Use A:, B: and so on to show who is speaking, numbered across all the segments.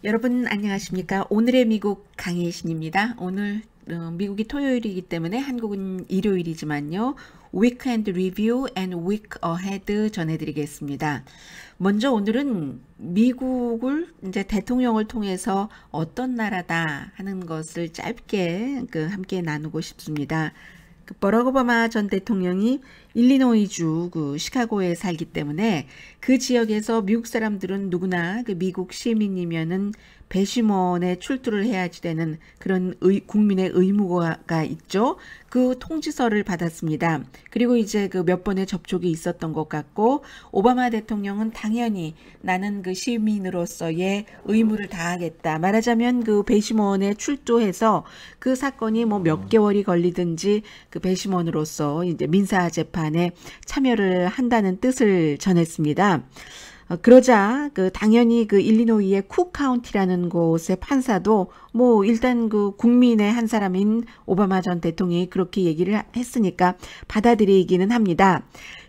A: 여러분 안녕하십니까? 오늘의 미국 강혜신입니다. 오늘 미국이 토요일이기 때문에 한국은 일요일이지만요. 위크엔드 리뷰 앤 위크 어헤드 전해드리겠습니다. 먼저 오늘은 미국을 이제 대통령을 통해서 어떤 나라다 하는 것을 짧게 함께 나누고 싶습니다. 버락 오바마 전 대통령이 일리노이주 시카고에 살기 때문에 그 지역에서 미국 사람들은 누구나 미국 시민이면은 배심원에 출두를 해야지 되는 그런 국민의 의무가 있죠. 그 통지서를 받았습니다. 그리고 이제 몇 번의 접촉이 있었던 것 같고, 오바마 대통령은 당연히 나는 시민으로서의 의무를 다하겠다. 말하자면 배심원에 출두해서 그 사건이 뭐 몇 개월이 걸리든지 배심원으로서 이제 민사 재판에 참여를 한다는 뜻을 전했습니다. 그러자 당연히 일리노이의 쿡 카운티라는 곳의 판사도 뭐 일단 국민의 한 사람인 오바마 전 대통령이 그렇게 얘기를 했으니까 받아들이기는 합니다.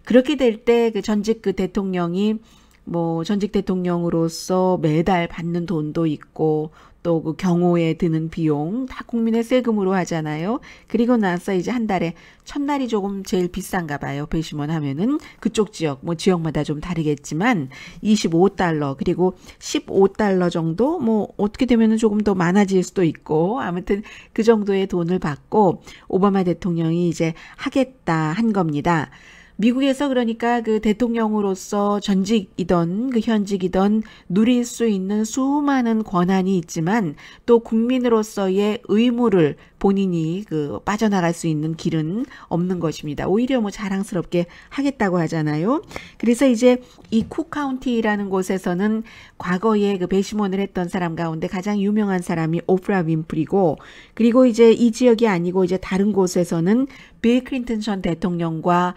A: 그렇게 될 때 전직 대통령이 뭐 전직 대통령으로서 매달 받는 돈도 있고 또 경호에 드는 비용 다 국민의 세금으로 하잖아요. 그리고 나서 이제 한 달에 첫날이 조금 제일 비싼가 봐요. 배심원 하면은 그쪽 지역 뭐 지역마다 좀 다르겠지만 $25 그리고 $15 정도 뭐 어떻게 되면은 조금 더 많아질 수도 있고 아무튼 그 정도의 돈을 받고 오바마 대통령이 이제 하겠다 한 겁니다. 미국에서 그러니까 대통령으로서 전직이던 현직이던 누릴 수 있는 수많은 권한이 있지만 또 국민으로서의 의무를 본인이 빠져나갈 수 있는 길은 없는 것입니다. 오히려 뭐 자랑스럽게 하겠다고 하잖아요. 그래서 이제 이 쿡 카운티라는 곳에서는 과거에 배심원을 했던 사람 가운데 가장 유명한 사람이 오프라 윈프리고, 그리고 이제 이 지역이 아니고 이제 다른 곳에서는 빌 클린턴 전 대통령과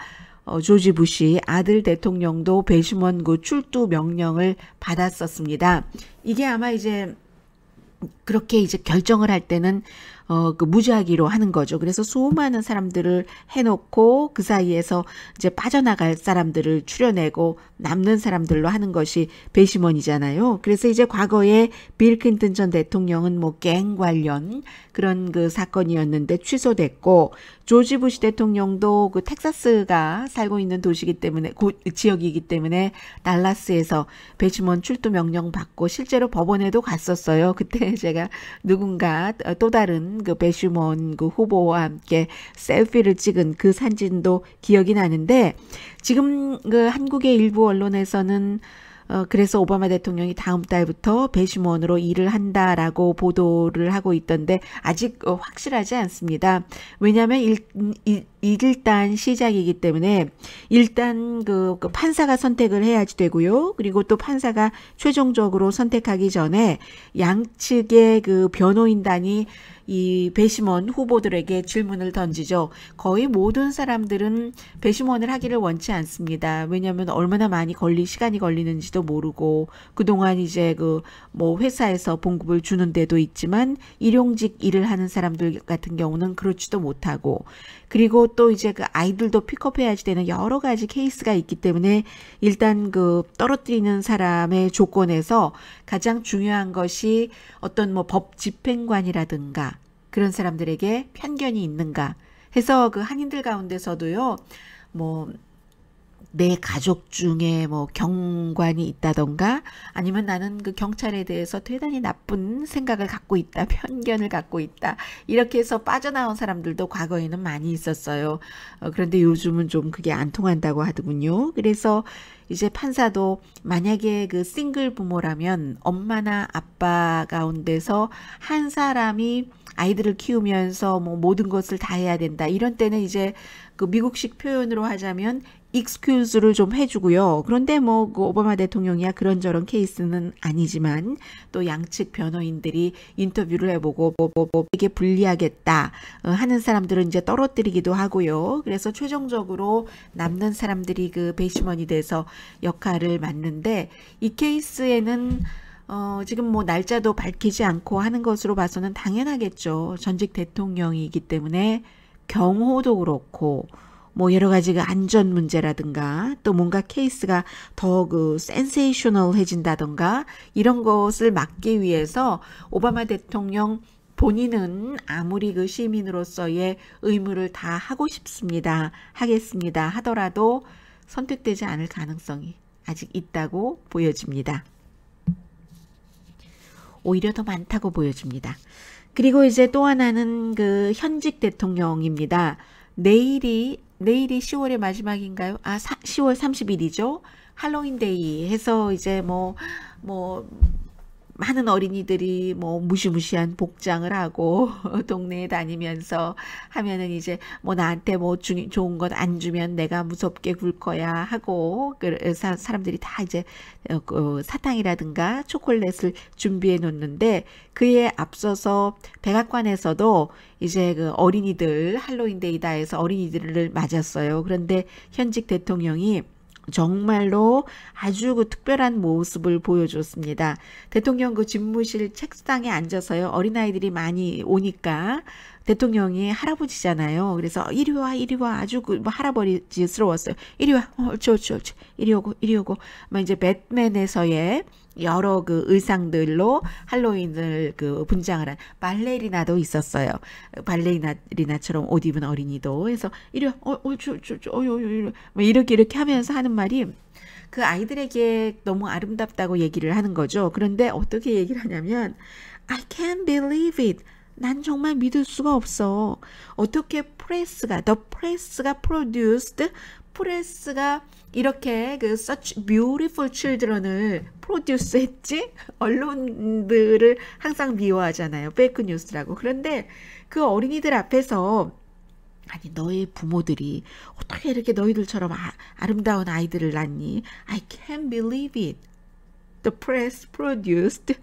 A: 조지 부시 아들 대통령도 배심원 출두 명령을 받았었습니다. 이게 아마 이제 그렇게 이제 결정을 할 때는 무작위로 하는 거죠. 그래서 수많은 사람들을 해놓고 그 사이에서 이제 빠져나갈 사람들을 추려내고 남는 사람들로 하는 것이 배심원이잖아요. 그래서 이제 과거에 빌 클린턴 전 대통령은 뭐 갱 관련 그런 사건이었는데 취소됐고, 조지 부시 대통령도 텍사스가 살고 있는 도시이기 때문에 지역이기 때문에 달라스에서 배심원 출두 명령 받고 실제로 법원에도 갔었어요. 그때 제가 누군가 또 다른 배심원 후보와 함께 셀피를 찍은 그 사진도 기억이 나는데, 지금 한국의 일부 언론에서는 그래서 오바마 대통령이 다음 달부터 배심원으로 일을 한다라고 보도를 하고 있던데 아직 확실하지 않습니다. 왜냐하면 일단 시작이기 때문에 일단 판사가 선택을 해야지 되고요. 그리고 또 판사가 최종적으로 선택하기 전에 양측의 변호인단이 이 배심원 후보들에게 질문을 던지죠. 거의 모든 사람들은 배심원을 하기를 원치 않습니다. 왜냐하면 얼마나 많이 시간이 걸리는지도 모르고, 그동안 이제 뭐 회사에서 봉급을 주는 데도 있지만 일용직 일을 하는 사람들 같은 경우는 그렇지도 못하고, 그리고 또 이제 아이들도 픽업해야지 되는 여러 가지 케이스가 있기 때문에 일단 떨어뜨리는 사람의 조건에서 가장 중요한 것이 어떤 뭐 법 집행관이라든가 그런 사람들에게 편견이 있는가 해서 한인들 가운데서도요, 뭐 내 가족 중에 뭐 경관이 있다던가 아니면 나는 경찰에 대해서 대단히 나쁜 생각을 갖고 있다, 편견을 갖고 있다, 이렇게 해서 빠져나온 사람들도 과거에는 많이 있었어요. 그런데 요즘은 좀 그게 안 통한다고 하더군요. 그래서 이제 판사도 만약에 싱글 부모라면 엄마나 아빠 가운데서 한 사람이 아이들을 키우면서 뭐 모든 것을 다 해야 된다, 이런 때는 이제 미국식 표현으로 하자면 excuse를 좀 해주고요. 그런데 뭐 오바마 대통령이야 그런저런 케이스는 아니지만 또 양측 변호인들이 인터뷰를 해보고 이게 불리하겠다 하는 사람들은 이제 떨어뜨리기도 하고요. 그래서 최종적으로 남는 사람들이 배심원이 돼서 역할을 맡는데, 이 케이스에는 지금 뭐 날짜도 밝히지 않고 하는 것으로 봐서는 당연하겠죠. 전직 대통령이기 때문에 경호도 그렇고 뭐 여러 가지 그 안전 문제라든가 또 뭔가 케이스가 더 그 센세이셔널해진다던가 이런 것을 막기 위해서 오바마 대통령 본인은 아무리 그 시민으로서의 의무를 다 하고 싶습니다. 하겠습니다. 하더라도 선택되지 않을 가능성이 아직 있다고 보여집니다. 오히려 더 많다고 보여집니다. 그리고 이제 또 하나는 그 현직 대통령입니다. 내일이 10월의 마지막인가요? 10월 30일이죠. 할로윈 데이 해서 이제 뭐 많은 어린이들이 뭐 무시무시한 복장을 하고 동네에 다니면서 하면은 이제 뭐 나한테 뭐 좋은 것 안 주면 내가 무섭게 굴 거야 하고 사람들이 다 이제 사탕이라든가 초콜릿을 준비해 놓는데 그에 앞서서 백악관에서도 이제 그 어린이들 할로윈데이다 해서 어린이들을 맞았어요. 그런데 현직 대통령이 정말로 아주 그 특별한 모습을 보여줬습니다. 대통령 그 집무실 책상에 앉아서요. 어린아이들이 많이 오니까 대통령이 할아버지잖아요. 그래서 이리 와 아주 그 할아버지스러웠어요. 이리 와 옳지 이리 오고 막 이제 배트맨에서의 여러 그 의상들로 할로윈을 그 분장을 한 발레리나도 있었어요. 발레리나처럼 옷 입은 어린이도. 해서 이리 와 이렇게 하면서 하는 말이 그 아이들에게 너무 아름답다고 얘기를 하는 거죠. 그런데 어떻게 얘기를 하냐면 I can't believe it. 난 정말 믿을 수가 없어. 어떻게 the press가 produced, 프레스가 이렇게 그 such beautiful children을 프로듀스 했지? 언론들을 항상 미워하잖아요. 페이크 뉴스라고. 그런데 그 어린이들 앞에서 아니 너의 부모들이 어떻게 이렇게 너희들처럼 아름다운 아이들을 낳니? I can't believe it. The press produced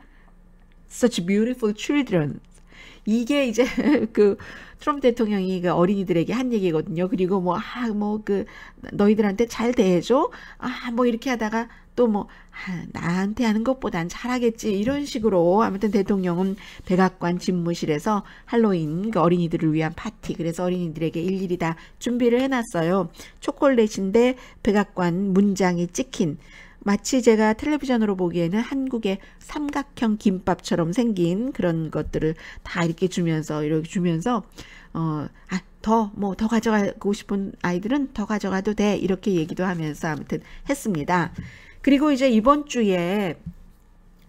A: such beautiful children. 이게 이제 그 트럼프 대통령이 그 어린이들에게 한 얘기거든요. 그리고 그 너희들한테 잘 대해줘. 뭐 이렇게 하다가 또 나한테 하는 것보단 잘하겠지. 이런 식으로 아무튼 대통령은 백악관 집무실에서 할로윈 그 어린이들을 위한 파티. 그래서 어린이들에게 일일이 다 준비를 해놨어요. 초콜릿인데 백악관 문장이 찍힌. 마치 제가 텔레비전으로 보기에는 한국의 삼각형 김밥처럼 생긴 그런 것들을 다 이렇게 주면서 더 가져가고 싶은 아이들은 더 가져가도 돼. 이렇게 얘기도 하면서 아무튼 했습니다. 그리고 이제 이번 주에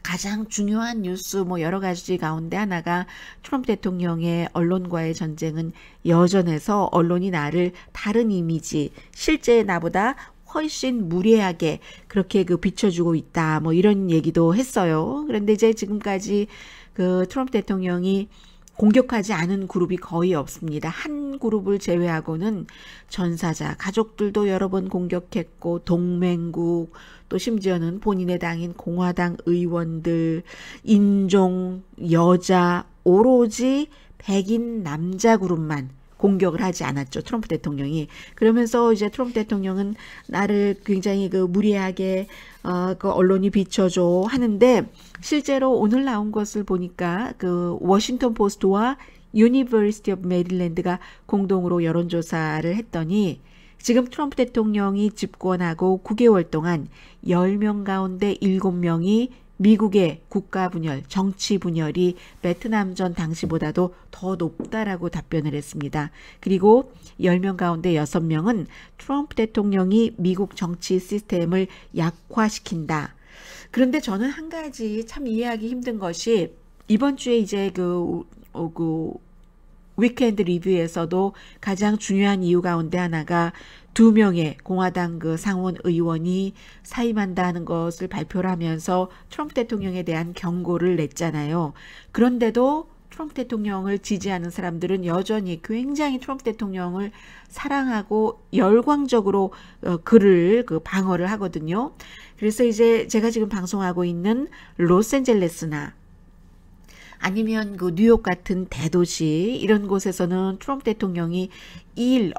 A: 가장 중요한 뉴스 여러 가지 가운데 하나가 트럼프 대통령의 언론과의 전쟁은 여전해서 언론이 나를 다른 이미지, 실제 나보다 훨씬 무례하게 그렇게 비춰주고 있다. 이런 얘기도 했어요. 그런데 이제 지금까지 그 트럼프 대통령이 공격하지 않은 그룹이 거의 없습니다. 한 그룹을 제외하고는 전사자, 가족들도 여러 번 공격했고 동맹국, 또 심지어는 본인의 당인 공화당 의원들, 인종, 여자, 오로지 백인 남자 그룹만 공격을 하지 않았죠. 트럼프 대통령이. 그러면서 이제 트럼프 대통령은 나를 굉장히 무리하게 그 언론이 비춰줘 하는데 실제로 오늘 나온 것을 보니까 그 워싱턴 포스트와 유니버시티 오브 메릴랜드가 공동으로 여론조사를 했더니 지금 트럼프 대통령이 집권하고 9개월 동안 10명 가운데 7명이 미국의 국가 분열, 정치 분열이 베트남전 당시보다도 더 높다라고 답변을 했습니다. 그리고 10명 가운데 6명은 트럼프 대통령이 미국 정치 시스템을 약화시킨다. 그런데 저는 한 가지 참 이해하기 힘든 것이 이번 주에 이제 위크엔드 리뷰에서도 가장 중요한 이유 가운데 하나가 2명의 공화당 상원 의원이 사임한다는 것을 발표를 하면서 트럼프 대통령에 대한 경고를 냈잖아요. 그런데도 트럼프 대통령을 지지하는 사람들은 여전히 굉장히 트럼프 대통령을 사랑하고 열광적으로 그를 방어를 하거든요. 그래서 이제 제가 지금 방송하고 있는 로스앤젤레스나 아니면 뉴욕 같은 대도시 이런 곳에서는 트럼프 대통령이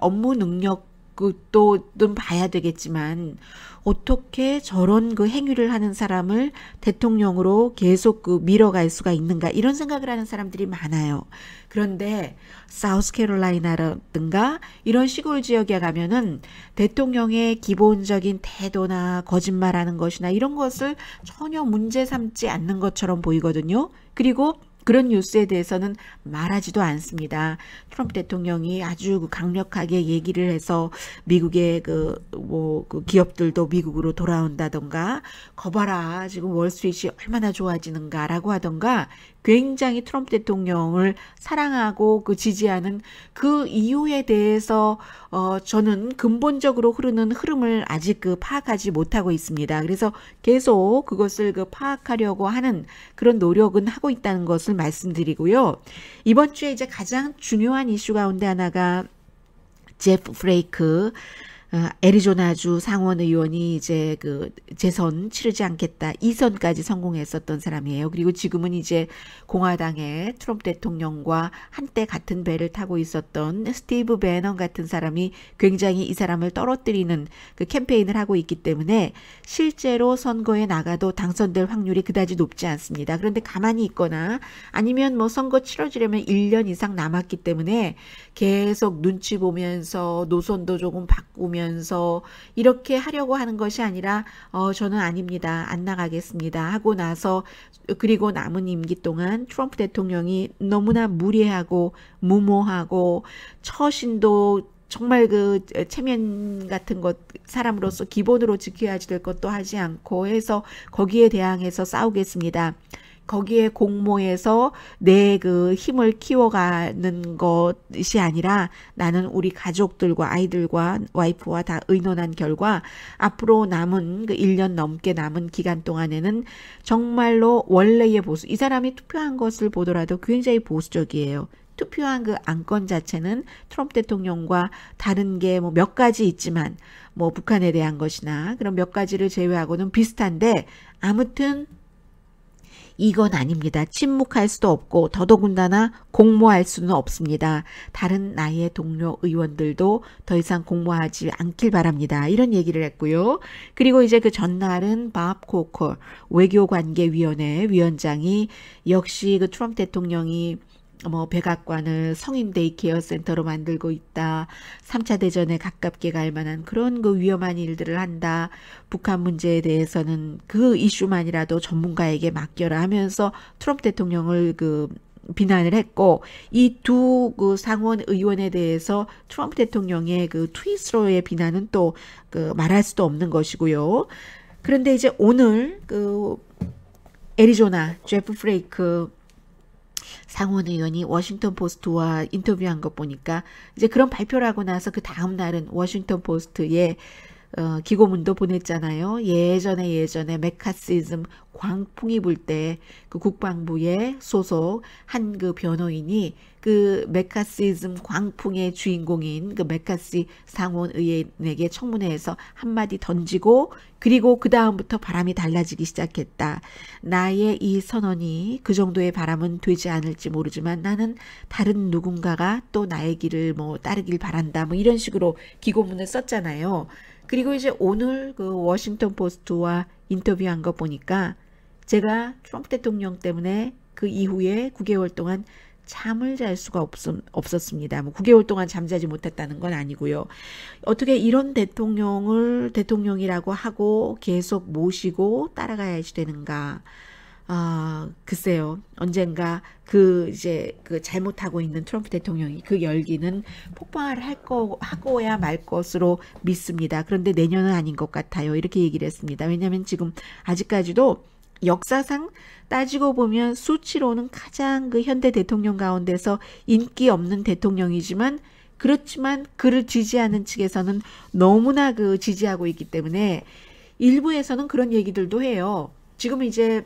A: 업무 능력도 봐야 되겠지만 어떻게 저런 그 행위를 하는 사람을 대통령으로 계속 그 밀어갈 수가 있는가 이런 생각을 하는 사람들이 많아요. 그런데 사우스캐롤라이나라든가 이런 시골 지역에 가면은 대통령의 기본적인 태도나 거짓말하는 것이나 이런 것을 전혀 문제 삼지 않는 것처럼 보이거든요. 그리고 그런 뉴스에 대해서는 말하지도 않습니다. 트럼프 대통령이 아주 강력하게 얘기를 해서 미국의 그 기업들도 미국으로 돌아온다던가, 거봐라 지금 월스트리트이 얼마나 좋아지는가라고 하던가, 굉장히 트럼프 대통령을 사랑하고 그 지지하는 그 이유에 대해서 저는 근본적으로 흐르는 흐름을 아직 그 파악하지 못하고 있습니다. 그래서 계속 그것을 그 파악하려고 하는 그런 노력은 하고 있다는 것을 말씀드리고요. 이번 주에 이제 가장 중요한 이슈 가운데 하나가 제프 프레이크 애리조나주 상원 의원이 이제 그 재선 치르지 않겠다 2선까지 성공했었던 사람이에요. 그리고 지금은 이제 공화당의 트럼프 대통령과 한때 같은 배를 타고 있었던 스티브 배넌 같은 사람이 굉장히 이 사람을 떨어뜨리는 그 캠페인을 하고 있기 때문에 실제로 선거에 나가도 당선될 확률이 그다지 높지 않습니다. 그런데 가만히 있거나 아니면 뭐 선거 치러지려면 1년 이상 남았기 때문에 계속 눈치 보면서 노선도 조금 바꾸면 이렇게 하려고 하는 것이 아니라 저는 아닙니다. 안 나가겠습니다. 하고 나서 그리고 남은 임기 동안 트럼프 대통령이 너무나 무례하고 무모하고 처신도 정말 그 체면 같은 것 사람으로서 기본으로 지켜야지 될 것도 하지 않고 해서 거기에 대항해서 싸우겠습니다. 거기에 공모해서 내 그 힘을 키워가는 것이 아니라 나는 우리 가족들과 아이들과 와이프와 다 의논한 결과 앞으로 남은 그 1년 넘게 남은 기간 동안에는 정말로 원래의 보수, 이 사람이 투표한 것을 보더라도 굉장히 보수적이에요. 투표한 그 안건 자체는 트럼프 대통령과 다른 게 뭐 몇 가지 있지만 뭐 북한에 대한 것이나 그런 몇 가지를 제외하고는 비슷한데 아무튼 이건 아닙니다. 침묵할 수도 없고 더더군다나 공모할 수는 없습니다. 다른 나의 동료 의원들도 더 이상 공모하지 않길 바랍니다. 이런 얘기를 했고요. 그리고 이제 그 전날은 밥 코커 외교관계위원회 위원장이 역시 그 트럼프 대통령이 뭐 백악관을 성인 데이케어 센터로 만들고 있다. 3차 대전에 가깝게 갈 만한 그런 그 위험한 일들을 한다. 북한 문제에 대해서는 그 이슈만이라도 전문가에게 맡겨라 하면서 트럼프 대통령을 그 비난을 했고, 이 두 그 상원 의원에 대해서 트럼프 대통령의 그 트윗으로의 비난은 또 그 말할 수도 없는 것이고요. 그런데 이제 오늘 그 애리조나 제프 프레이크 상원 의원이 워싱턴 포스트와 인터뷰한 것 보니까 이제 그런 발표를 하고 나서 그 다음 날은 워싱턴 포스트에 기고문도 보냈잖아요. 예전에 메카시즘 광풍이 불 때 그 국방부에 소속 한 그 변호인이 그 메카시즘 광풍의 주인공인 그 메카시 상원 의원에게 청문회에서 한마디 던지고, 그리고 그 다음부터 바람이 달라지기 시작했다. 나의 이 선언이 그 정도의 바람은 되지 않을지 모르지만 나는 다른 누군가가 또 나의 길을 뭐 따르길 바란다. 뭐 이런 식으로 기고문을 썼잖아요. 그리고 이제 오늘 그 워싱턴 포스트와 인터뷰한 거 보니까 제가 트럼프 대통령 때문에 그 이후에 9개월 동안 잠을 잘 수가 없었습니다. 뭐 9개월 동안 잠자지 못했다는 건 아니고요. 어떻게 이런 대통령을 대통령이라고 하고 계속 모시고 따라가야지 되는가? 글쎄요. 언젠가 이제 그 잘못하고 있는 트럼프 대통령이 그 열기는 폭발을 하고야 말 것으로 믿습니다. 그런데 내년은 아닌 것 같아요. 이렇게 얘기를 했습니다. 왜냐하면 지금 아직까지도 역사상 따지고 보면 수치로는 가장 그 현대 대통령 가운데서 인기 없는 대통령이지만, 그렇지만 그를 지지하는 측에서는 너무나 그 지지하고 있기 때문에 일부에서는 그런 얘기들도 해요. 지금 이제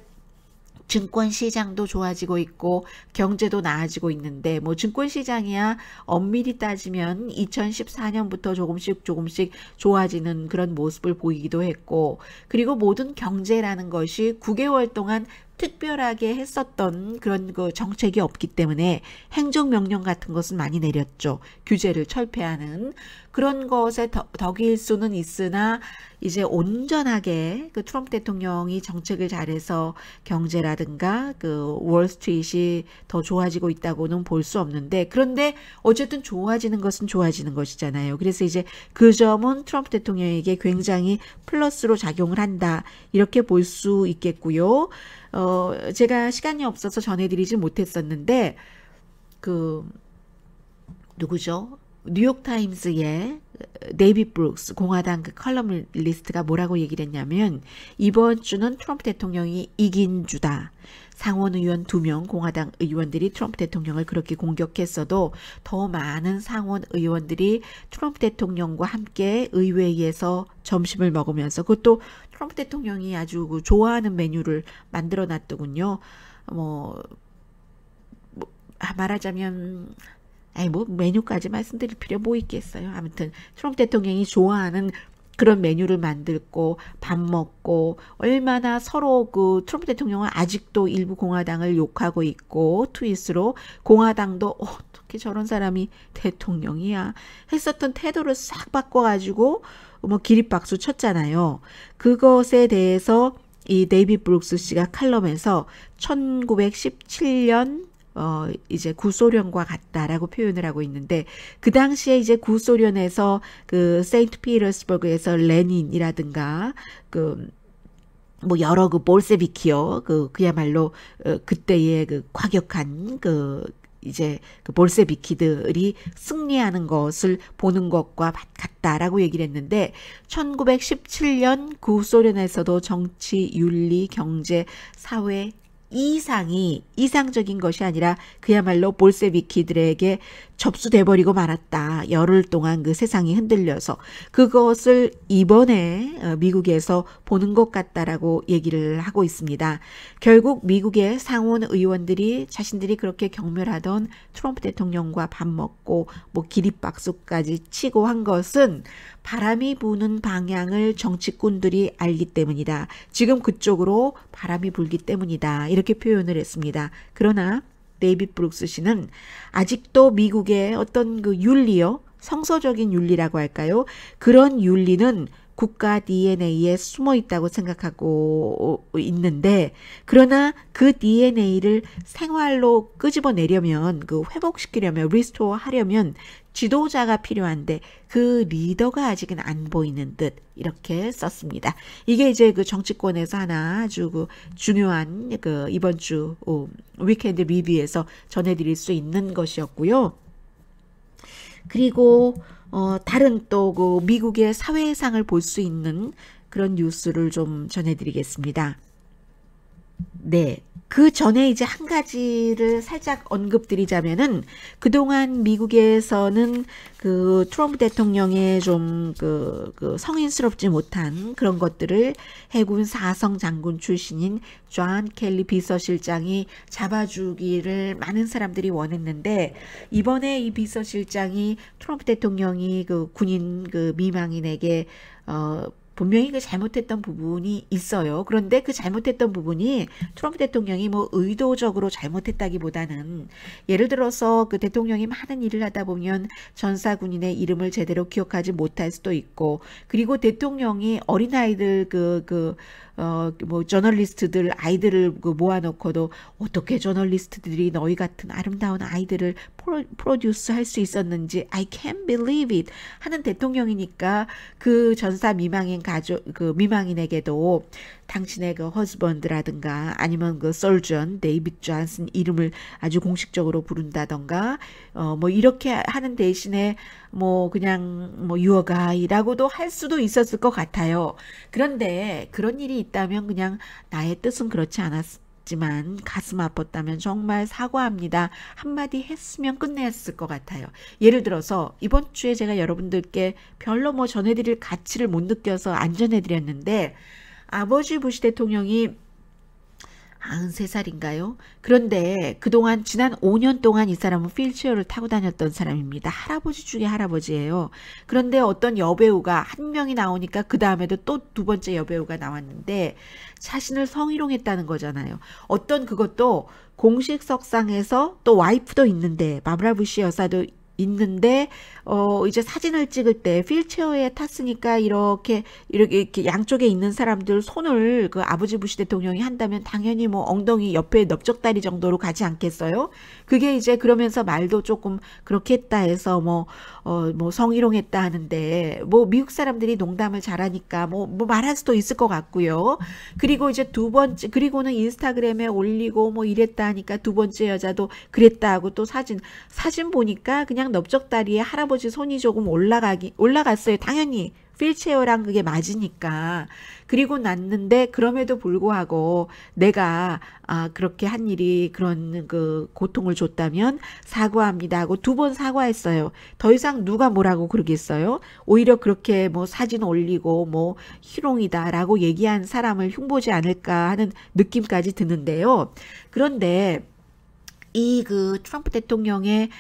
A: 증권 시장도 좋아지고 있고 경제도 나아지고 있는데, 뭐 증권 시장이야 엄밀히 따지면 2014년부터 조금씩 좋아지는 그런 모습을 보이기도 했고, 그리고 모든 경제라는 것이 9개월 동안 특별하게 했었던 그런 그 정책이 없기 때문에 행정명령 같은 것은 많이 내렸죠. 규제를 철폐하는. 그런 것에 덕일 수는 있으나 이제 온전하게 그 트럼프 대통령이 정책을 잘해서 경제라든가 그 월스트리트이 더 좋아지고 있다고는 볼 수 없는데, 그런데 어쨌든 좋아지는 것은 좋아지는 것이잖아요. 그래서 이제 그 점은 트럼프 대통령에게 굉장히 플러스로 작용을 한다, 이렇게 볼 수 있겠고요. 제가 시간이 없어서 전해드리지 못했었는데, 그 누구죠? 뉴욕타임스의 데이빗 브룩스 공화당 그 컬럼리스트가 뭐라고 얘기를 했냐면, 이번 주는 트럼프 대통령이 이긴 주다. 상원 의원 2명 공화당 의원들이 트럼프 대통령을 그렇게 공격했어도 더 많은 상원 의원들이 트럼프 대통령과 함께 의회에서 점심을 먹으면서, 그것도 트럼프 대통령이 아주 그 좋아하는 메뉴를 만들어 놨더군요. 말하자면 메뉴까지 말씀드릴 필요 뭐 있겠어요. 아무튼 트럼프 대통령이 좋아하는 그런 메뉴를 만들고 밥 먹고, 얼마나 서로 그 트럼프 대통령은 아직도 일부 공화당을 욕하고 있고 트윗으로 공화당도 어떻게 저런 사람이 대통령이야 했었던 태도를 싹 바꿔가지고 기립박수 쳤잖아요. 그것에 대해서 이 데이빗 브룩스 씨가 칼럼에서 1917년 이제 구소련과 같다라고 표현을 하고 있는데, 그 당시에 이제 구소련에서 그 세인트 피터스버그에서 레닌이라든가 여러 그 볼세비키요, 그야말로 그때의 그 과격한 이제 그 볼세비키들이 승리하는 것을 보는 것과 같다라고 얘기를 했는데, 1917년 구소련에서도 정치, 윤리, 경제, 사회 이상적인 것이 아니라 그야말로 볼세비키들에게 접수돼 버리고 말았다. 열흘 동안 그 세상이 흔들려서 그것을 이번에 미국에서 보는 것 같다라고 얘기를 하고 있습니다. 결국 미국의 상원 의원들이 자신들이 그렇게 경멸하던 트럼프 대통령과 밥 먹고 기립박수까지 치고 한 것은 바람이 부는 방향을 정치꾼들이 알기 때문이다. 지금 그쪽으로 바람이 불기 때문이다. 이렇게 표현을 했습니다. 그러나 데이빗 브룩스 씨는 아직도 미국의 어떤 그 윤리요, 성서적인 윤리라고 할까요? 그런 윤리는 국가 DNA에 숨어 있다고 생각하고 있는데, 그러나 그 DNA를 생활로 끄집어내려면, 회복시키려면, 리스토어 하려면 지도자가 필요한데 그 리더가 아직은 안 보이는 듯, 이렇게 썼습니다. 이게 이제 그 정치권에서 하나 아주 중요한 이번 주 위켄드 리뷰에서 전해드릴 수 있는 것이었고요. 그리고 다른 또 미국의 사회상을 볼 수 있는 그런 뉴스를 좀 전해드리겠습니다. 네. 그 전에 이제 한 가지를 살짝 언급드리자면은, 그동안 미국에서는 그 트럼프 대통령의 좀 성인스럽지 못한 그런 것들을 해군 4성 장군 출신인 존 켈리 비서실장이 잡아주기를 많은 사람들이 원했는데, 이번에 이 비서실장이 트럼프 대통령이 그 군인 미망인에게 분명히 그 잘못했던 부분이 있어요. 그런데 그 잘못했던 부분이 트럼프 대통령이 의도적으로 잘못했다기보다는, 예를 들어서 그 대통령이 많은 일을 하다 보면 전사군인의 이름을 제대로 기억하지 못할 수도 있고, 그리고 대통령이 어린아이들 저널리스트들 아이들을 모아놓고도 어떻게 저널리스트들이 너희 같은 아름다운 아이들을 프로듀스 할 수 있었는지 I can't believe it 하는 대통령이니까, 그 전사 미망인 미망인에게도 당신의 그 허즈번드라든가 아니면 그 설전 데이빗 존슨 이름을 아주 공식적으로 부른다던가 이렇게 하는 대신에 그냥 유어가이라고도 할 수도 있었을 것 같아요. 그런데 그런 일이 있다면 그냥 나의 뜻은 그렇지 않았지만 가슴 아팠다면 정말 사과합니다 한마디 했으면 끝냈을 것 같아요. 예를 들어서 이번 주에 제가 여러분들께 별로 전해드릴 가치를 못 느껴서 안 전해드렸는데, 아버지 부시 대통령이 93살인가요? 그런데 그동안 지난 5년 동안 이 사람은 휠체어를 타고 다녔던 사람입니다. 할아버지 중에 할아버지예요. 그런데 어떤 여배우가 한 명이 나오니까 그 다음에도 또 두 번째 여배우가 나왔는데 자신을 성희롱했다는 거잖아요. 어떤 그것도 공식 석상에서 또 와이프도 있는데, 바브라 부시 여사도 있는데 이제 사진을 찍을 때 휠체어에 탔으니까 이렇게 양쪽에 있는 사람들 손을 그 아버지 부시 대통령이 한다면 당연히 뭐 엉덩이 옆에 넓적다리 정도로 가지 않겠어요? 그게 이제 그러면서 말도 조금 그렇게 했다 해서 뭐 성희롱했다 하는데 뭐 미국 사람들이 농담을 잘하니까 뭐 말할 수도 있을 것 같고요. 그리고 이제 두 번째, 그리고는 인스타그램에 올리고 뭐 이랬다 하니까 두 번째 여자도 그랬다 하고 또 사진 보니까 그냥 넓적다리에 할아버지 손이 조금 올라갔어요. 당연히 휠체어랑 그게 맞으니까. 그리고 났는데 그럼에도 불구하고 내가 그렇게 한 일이 그런 그 고통을 줬다면 사과합니다 하고 두 번 사과했어요. 더 이상 누가 뭐라고 그러겠어요? 오히려 그렇게 뭐 사진 올리고 뭐 희롱이다라고 얘기한 사람을 흉보지 않을까 하는 느낌까지 드는데요. 그런데 이 그 트럼프 대통령의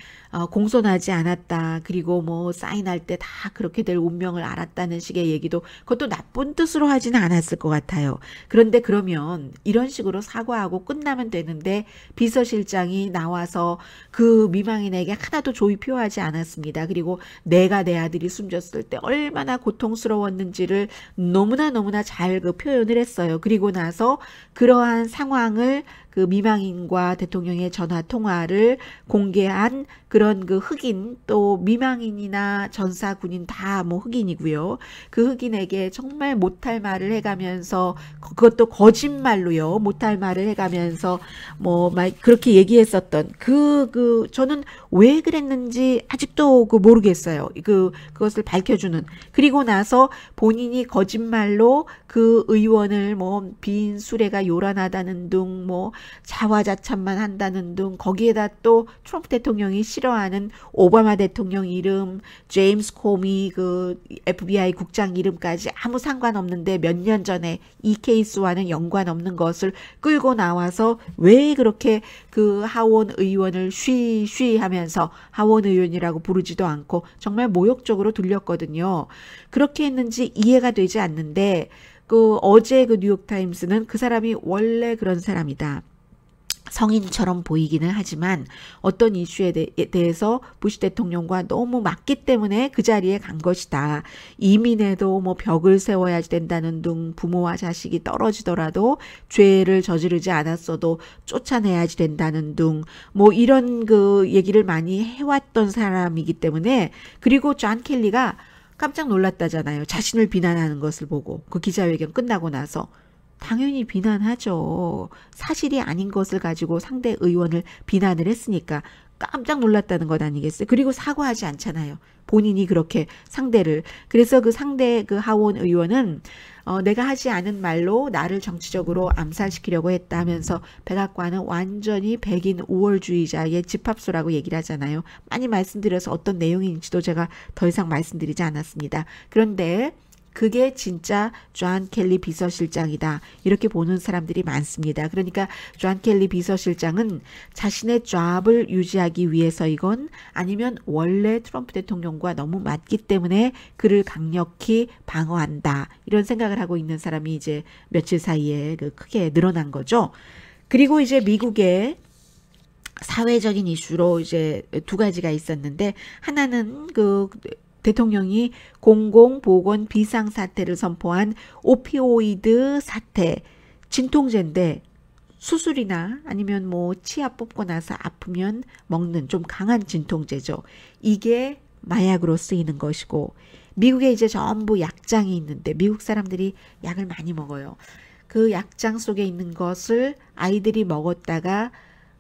A: 공손하지 않았다. 그리고 뭐 사인할 때 다 그렇게 될 운명을 알았다는 식의 얘기도 그것도 나쁜 뜻으로 하지는 않았을 것 같아요. 그런데 그러면 이런 식으로 사과하고 끝나면 되는데 비서실장이 나와서 그 미망인에게 하나도 조의 표하지 않았습니다. 그리고 내가 내 아들이 숨졌을 때 얼마나 고통스러웠는지를 너무나 잘 그 표현을 했어요. 그리고 나서 그러한 상황을 그 미망인과 대통령의 전화 통화를 공개한 그런 그 흑인, 또 미망인이나 전사 군인 다 뭐 흑인이고요. 그 흑인에게 정말 못할 말을 해가면서 그것도 거짓말로요. 못할 말을 해가면서 뭐 막 그렇게 얘기했었던 저는 왜 그랬는지 아직도 그 모르겠어요. 그것을 밝혀주는. 그리고 나서 본인이 거짓말로 그 의원을 뭐 빈 수레가 요란하다는 등 뭐 자화자찬만 한다는 등 거기에다 또 트럼프 대통령이 싫어하는 오바마 대통령 이름, 제임스 코미 그 FBI 국장 이름까지 아무 상관없는데 몇 년 전에 이 케이스와는 연관 없는 것을 끌고 나와서 왜 그렇게 그 하원 의원을 쉬 하면서 하원 의원이라고 부르지도 않고 정말 모욕적으로 들렸거든요. 그렇게 했는지 이해가 되지 않는데 어제 그 뉴욕타임스는 그 사람이 원래 그런 사람이다. 성인처럼 보이기는 하지만 어떤 이슈에 대해서 부시 대통령과 너무 맞기 때문에 그 자리에 간 것이다. 이민에도 뭐 벽을 세워야 된다는 등 부모와 자식이 떨어지더라도 죄를 저지르지 않았어도 쫓아내야지 된다는 등 뭐 이런 그 얘기를 많이 해왔던 사람이기 때문에 그리고 존 켈리가 깜짝 놀랐다잖아요. 자신을 비난하는 것을 보고 그 기자회견 끝나고 나서 당연히 비난하죠. 사실이 아닌 것을 가지고 상대 의원을 비난을 했으니까 깜짝 놀랐다는 것 아니겠어요? 그리고 사과하지 않잖아요. 본인이 그렇게 상대를. 그래서 그 상대 그 하원 의원은 내가 하지 않은 말로 나를 정치적으로 암살시키려고 했다 하면서 백악관은 완전히 백인 우월주의자의 집합소라고 얘기를 하잖아요. 많이 말씀드려서 어떤 내용인지도 제가 더 이상 말씀드리지 않았습니다. 그런데 그게 진짜 존 켈리 비서실장이다. 이렇게 보는 사람들이 많습니다. 그러니까 존 켈리 비서실장은 자신의 잡을 유지하기 위해서이건 아니면 원래 트럼프 대통령과 너무 맞기 때문에 그를 강력히 방어한다. 이런 생각을 하고 있는 사람이 이제 며칠 사이에 크게 늘어난 거죠. 그리고 이제 미국의 사회적인 이슈로 이제 두 가지가 있었는데 하나는 대통령이 공공보건 비상사태를 선포한 오피오이드 사태, 진통제인데 수술이나 아니면 뭐 치아 뽑고 나서 아프면 먹는 좀 강한 진통제죠. 이게 마약으로 쓰이는 것이고 미국에 이제 전부 약장이 있는데 미국 사람들이 약을 많이 먹어요. 그 약장 속에 있는 것을 아이들이 먹었다가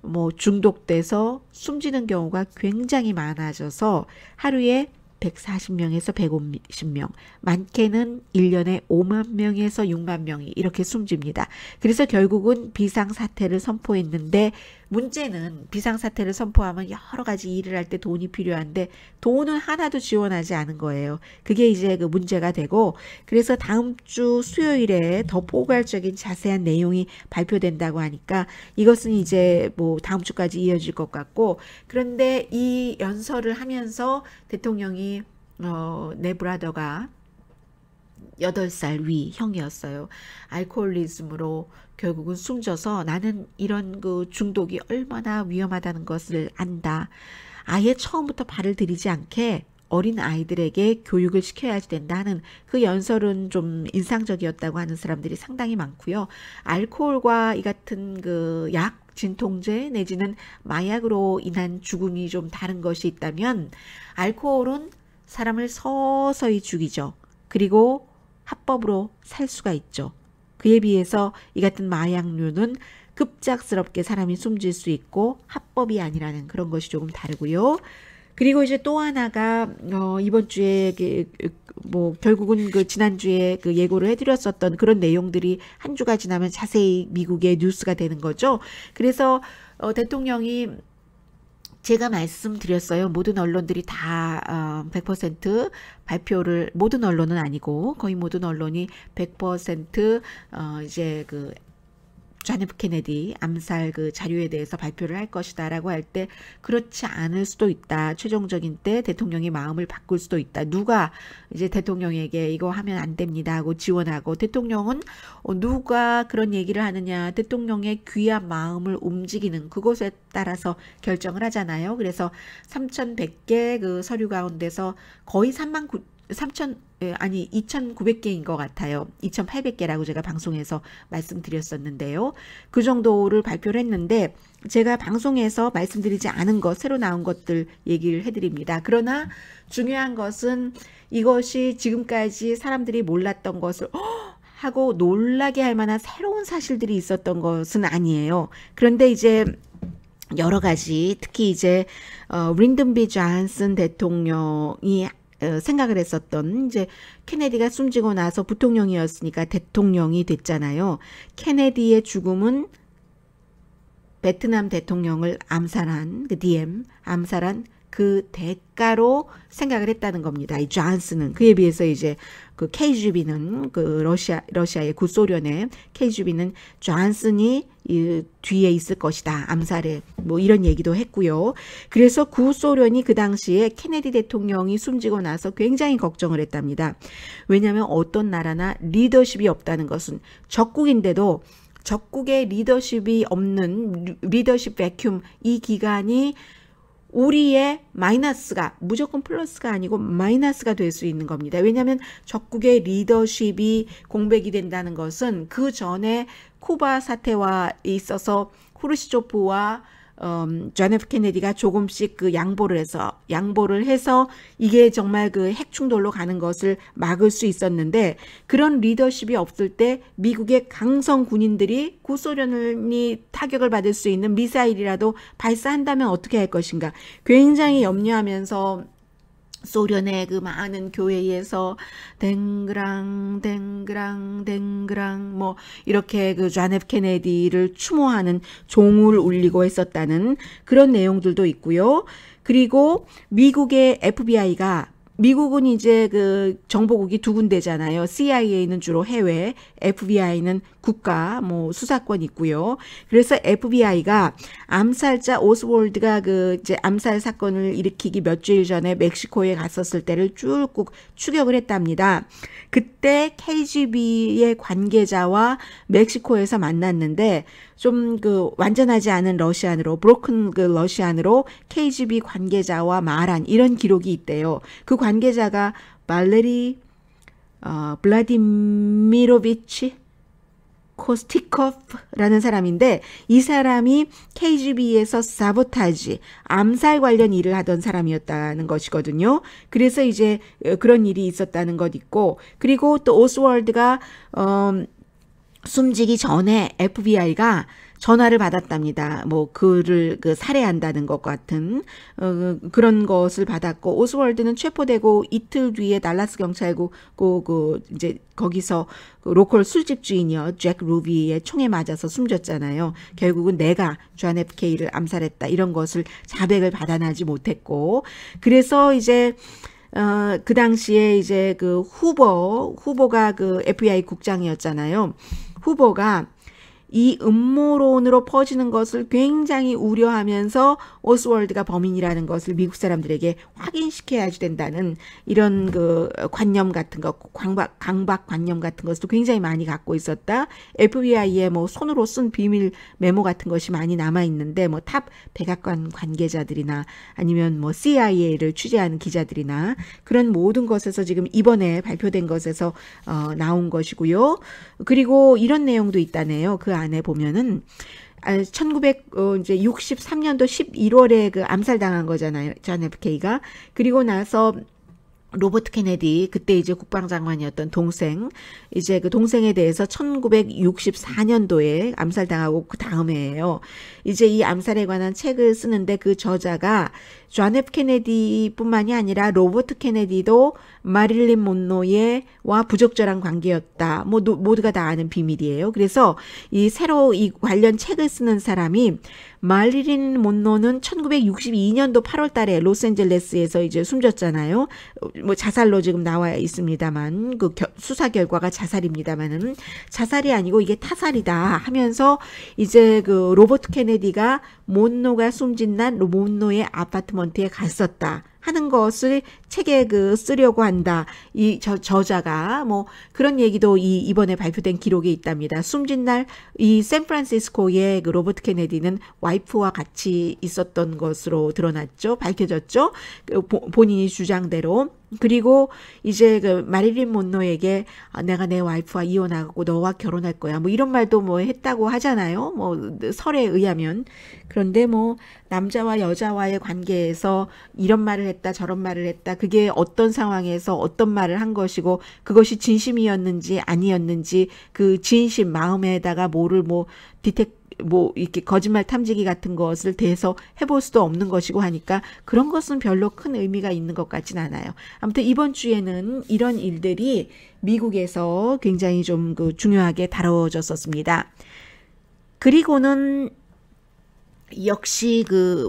A: 뭐 중독돼서 숨지는 경우가 굉장히 많아져서 하루에 140명에서 150명, 많게는 1년에 5만 명에서 6만 명이 이렇게 숨집니다. 그래서 결국은 비상사태를 선포했는데 문제는 비상사태를 선포하면 여러 가지 일을 할 때 돈이 필요한데 돈은 하나도 지원하지 않은 거예요. 그게 이제 그 문제가 되고 그래서 다음 주 수요일에 더 포괄적인 자세한 내용이 발표된다고 하니까 이것은 이제 뭐 다음 주까지 이어질 것 같고 그런데 이 연설을 하면서 대통령이 내 브라더가 8살 위 형이었어요. 알코올리즘으로 결국은 숨져서 나는 이런 그 중독이 얼마나 위험하다는 것을 안다. 아예 처음부터 발을 들이지 않게 어린 아이들에게 교육을 시켜야 된다 하는 그 연설은 좀 인상적이었다고 하는 사람들이 상당히 많고요. 알코올과 이 같은 그 약, 진통제 내지는 마약으로 인한 죽음이 좀 다른 것이 있다면 알코올은 사람을 서서히 죽이죠. 그리고 합법으로 살 수가 있죠. 그에 비해서 이 같은 마약류는 급작스럽게 사람이 숨질 수 있고 합법이 아니라는 그런 것이 조금 다르고요. 그리고 이제 또 하나가 이번 주에 뭐 결국은 그 지난주에 그 예고를 해드렸었던 그런 내용들이 한 주가 지나면 자세히 미국의 뉴스가 되는 거죠. 그래서 대통령이 제가 말씀드렸어요. 모든 언론들이 다 100% 발표를, 모든 언론은 아니고 거의 모든 언론이 100% 이제 그 존 F 케네디 암살 그 자료에 대해서 발표를 할 것이다라고 할 때 그렇지 않을 수도 있다. 최종적인 때 대통령이 마음을 바꿀 수도 있다. 누가 이제 대통령에게 이거 하면 안 됩니다 하고 지원하고, 대통령은 누가 그런 얘기를 하느냐, 대통령의 귀한 마음을 움직이는 그것에 따라서 결정을 하잖아요. 그래서 3,100개 그 서류 가운데서 거의 2,900개인 것 같아요. 2,800개라고 제가 방송에서 말씀드렸었는데요. 그 정도를 발표를 했는데 제가 방송에서 말씀드리지 않은 것, 새로 나온 것들 얘기를 해드립니다. 그러나 중요한 것은 이것이 지금까지 사람들이 몰랐던 것을 하고 놀라게 할 만한 새로운 사실들이 있었던 것은 아니에요. 그런데 이제 여러 가지, 특히 이제 린든 B 존슨 대통령이 생각을 했었던, 이제 케네디가 숨지고 나서 부통령이었으니까 대통령이 됐잖아요. 케네디의 죽음은 베트남 대통령을 암살한 그 DM 암살한 그 대가로 생각을 했다는 겁니다. 이 존슨은. 그에 비해서 이제 그 KGB는 그 러시아의 구소련의 KGB는 존슨이 이 뒤에 있을 것이다. 암살에 뭐 이런 얘기도 했고요. 그래서 구소련이 그 당시에 케네디 대통령이 숨지고 나서 굉장히 걱정을 했답니다. 왜냐하면 어떤 나라나 리더십이 없다는 것은, 적국인데도 적국의 리더십이 없는 리더십 베큐um, 이 기간이 우리의 마이너스가, 무조건 플러스가 아니고 마이너스가 될 수 있는 겁니다. 왜냐하면 적국의 리더십이 공백이 된다는 것은 그 전에 쿠바 사태와 있어서 후르시초프와 존 F 케네디가 조금씩 그 양보를 해서 이게 정말 그 핵 충돌로 가는 것을 막을 수 있었는데, 그런 리더십이 없을 때 미국의 강성 군인들이 구소련이 타격을 받을 수 있는 미사일이라도 발사한다면 어떻게 할 것인가 굉장히 염려하면서 소련의 그 많은 교회에서 댕그랑 뭐 이렇게 그 존 F 케네디를 추모하는 종을 울리고 했었다는 그런 내용들도 있고요. 그리고 미국의 FBI가, 미국은 이제 그 정보국이 두 군데잖아요. CIA는 주로 해외, FBI는 국가 뭐 수사권 있고요. 그래서 FBI가 암살자 오스월드가 그 이제 암살 사건을 일으키기 몇 주일 전에 멕시코에 갔었을 때를 쭉 추격을 했답니다. 그때 KGB의 관계자와 멕시코에서 만났는데 좀 그 완전하지 않은 러시안으로, 브로큰 그 러시안으로 KGB 관계자와 말한 이런 기록이 있대요. 그 관계자가 발레리 블라디미로비치 코스티코프라는 사람인데, 이 사람이 KGB에서 사보타지, 암살 관련 일을 하던 사람이었다는 것이거든요. 그래서 이제 그런 일이 있었다는 것 있고, 그리고 또 오스월드가 숨지기 전에 FBI가 전화를 받았답니다. 뭐 그를 그 살해한다는 것 같은 그런 것을 받았고, 오스월드는 체포되고 이틀 뒤에 달라스 경찰국 그 이제 거기서 그 로컬 술집 주인이요 잭 루비의 총에 맞아서 숨졌잖아요. 결국은 내가 존 F K를 암살했다 이런 것을 자백을 받아내지 못했고, 그래서 이제 그 당시에 이제 그 후보가 그 FBI 국장이었잖아요. 후보가 이 음모론으로 퍼지는 것을 굉장히 우려하면서 오스월드가 범인이라는 것을 미국 사람들에게 확인시켜야지 된다는 이런 그 관념 같은 것, 강박 관념 같은 것도 굉장히 많이 갖고 있었다. FBI에 뭐 손으로 쓴 비밀 메모 같은 것이 많이 남아 있는데 뭐 탑 백악관 관계자들이나 아니면 뭐 CIA를 취재하는 기자들이나 그런 모든 것에서 지금 이번에 발표된 것에서 나온 것이고요. 그리고 이런 내용도 있다네요. 그 안에 보면은 1963년도 11월에 그 암살당한 거잖아요. 존 FK가. 그리고 나서 로버트 케네디, 그때 이제 국방장관이었던 동생, 이제 그 동생에 대해서 1964년도에 암살당하고 그 다음 해예요. 이제 이 암살에 관한 책을 쓰는데 그 저자가 존 F 케네디뿐만이 아니라 로버트 케네디도 마릴린 monroe와 부적절한 관계였다. 모두가 다 아는 비밀이에요. 그래서 이 새로 이 관련 책을 쓰는 사람이 마릴린 monroe는 1962년도 8월 달에 로스앤젤레스에서 이제 숨졌잖아요. 뭐 자살로 지금 나와 있습니다만 그 수사 결과가 자살입니다만은 자살이 아니고 이게 타살이다 하면서 이제 그 로버트 케네디가 monroe가 숨진 날 monroe의 아파트먼트에 갔었다 하는 것을 책에 쓰려고 한다. 이 저자가 뭐 그런 얘기도 이번에 발표된 기록에 있답니다. 숨진 날 이 샌프란시스코의 그 로버트 케네디는 와이프와 같이 있었던 것으로 드러났죠. 밝혀졌죠. 본인이 주장대로. 그리고 이제 그 마릴린 monroe에게 내가 내 와이프와 이혼하고 너와 결혼할 거야. 뭐 이런 말도 뭐 했다고 하잖아요. 뭐 설에 의하면. 그런데 뭐 남자와 여자와의 관계에서 이런 말을 했다 저런 말을 했다. 그게 어떤 상황에서 어떤 말을 한 것이고 그것이 진심이었는지 아니었는지 그 진심 마음에다가 뭐를 이렇게 거짓말 탐지기 같은 것을 대해서 해볼 수도 없는 것이고 하니까 그런 것은 별로 큰 의미가 있는 것 같진 않아요. 아무튼 이번 주에는 이런 일들이 미국에서 굉장히 좀 중요하게 다뤄졌었습니다. 그리고는 역시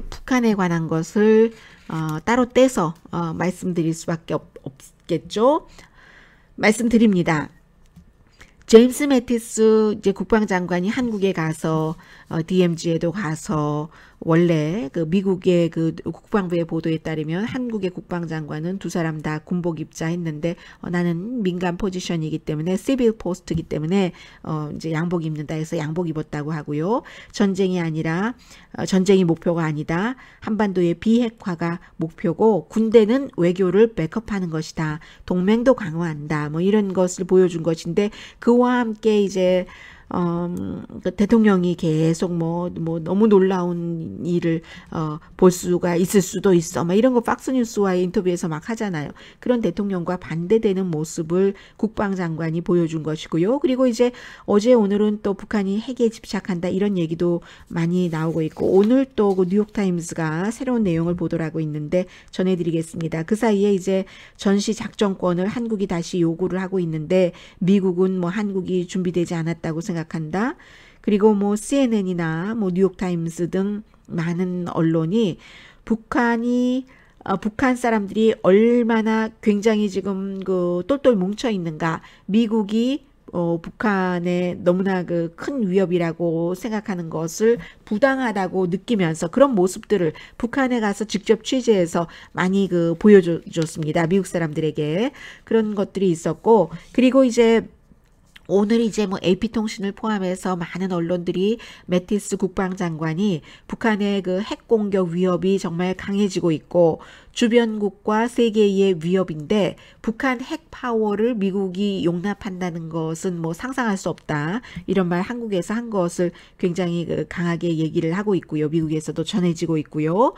A: 북한에 관한 것을 따로 떼서 말씀드릴 수밖에 없겠죠. 말씀드립니다. 제임스 매티스 이제 국방장관이 한국에 가서 DMZ에도 가서 원래 미국의 국방부의 보도에 따르면 한국의 국방장관은 두 사람 다 군복 입자 했는데 나는 민간 포지션이기 때문에 시빌 포스트이기 때문에 이제 양복 입는다 해서 양복 입었다고 하고요. 전쟁이 목표가 아니다. 한반도의 비핵화가 목표고 군대는 외교를 백업하는 것이다. 동맹도 강화한다. 뭐 이런 것을 보여준 것인데 그와 함께 이제 대통령이 계속 너무 놀라운 일을 볼 수가 있을 수도 있어. 막 이런 거 팍스뉴스와의 인터뷰에서 막 하잖아요. 그런 대통령과 반대되는 모습을 국방장관이 보여준 것이고요. 그리고 이제 어제 오늘은 또 북한이 핵에 집착한다 이런 얘기도 많이 나오고 있고 오늘 또 뉴욕타임스가 새로운 내용을 보도하고 있는데 전해드리겠습니다. 그 사이에 이제 전시 작전권을 한국이 다시 요구를 하고 있는데 미국은 한국이 준비되지 않았다고 생각한다. 그리고 CNN이나 뉴욕타임스 등 많은 언론이 북한 사람들이 얼마나 굉장히 지금 똘똘 뭉쳐 있는가, 미국이 북한에 너무나 큰 위협이라고 생각하는 것을 부당하다고 느끼면서 그런 모습들을 북한에 가서 직접 취재해서 많이 보여줬습니다. 미국 사람들에게 그런 것들이 있었고, 그리고 이제 오늘 이제 AP통신을 포함해서 많은 언론들이 매티스 국방장관이 북한의 핵 공격 위협이 정말 강해지고 있고 주변국과 세계의 위협인데 북한 핵 파워를 미국이 용납한다는 것은 상상할 수 없다. 이런 말 한국에서 한 것을 굉장히 강하게 얘기를 하고 있고요. 미국에서도 전해지고 있고요.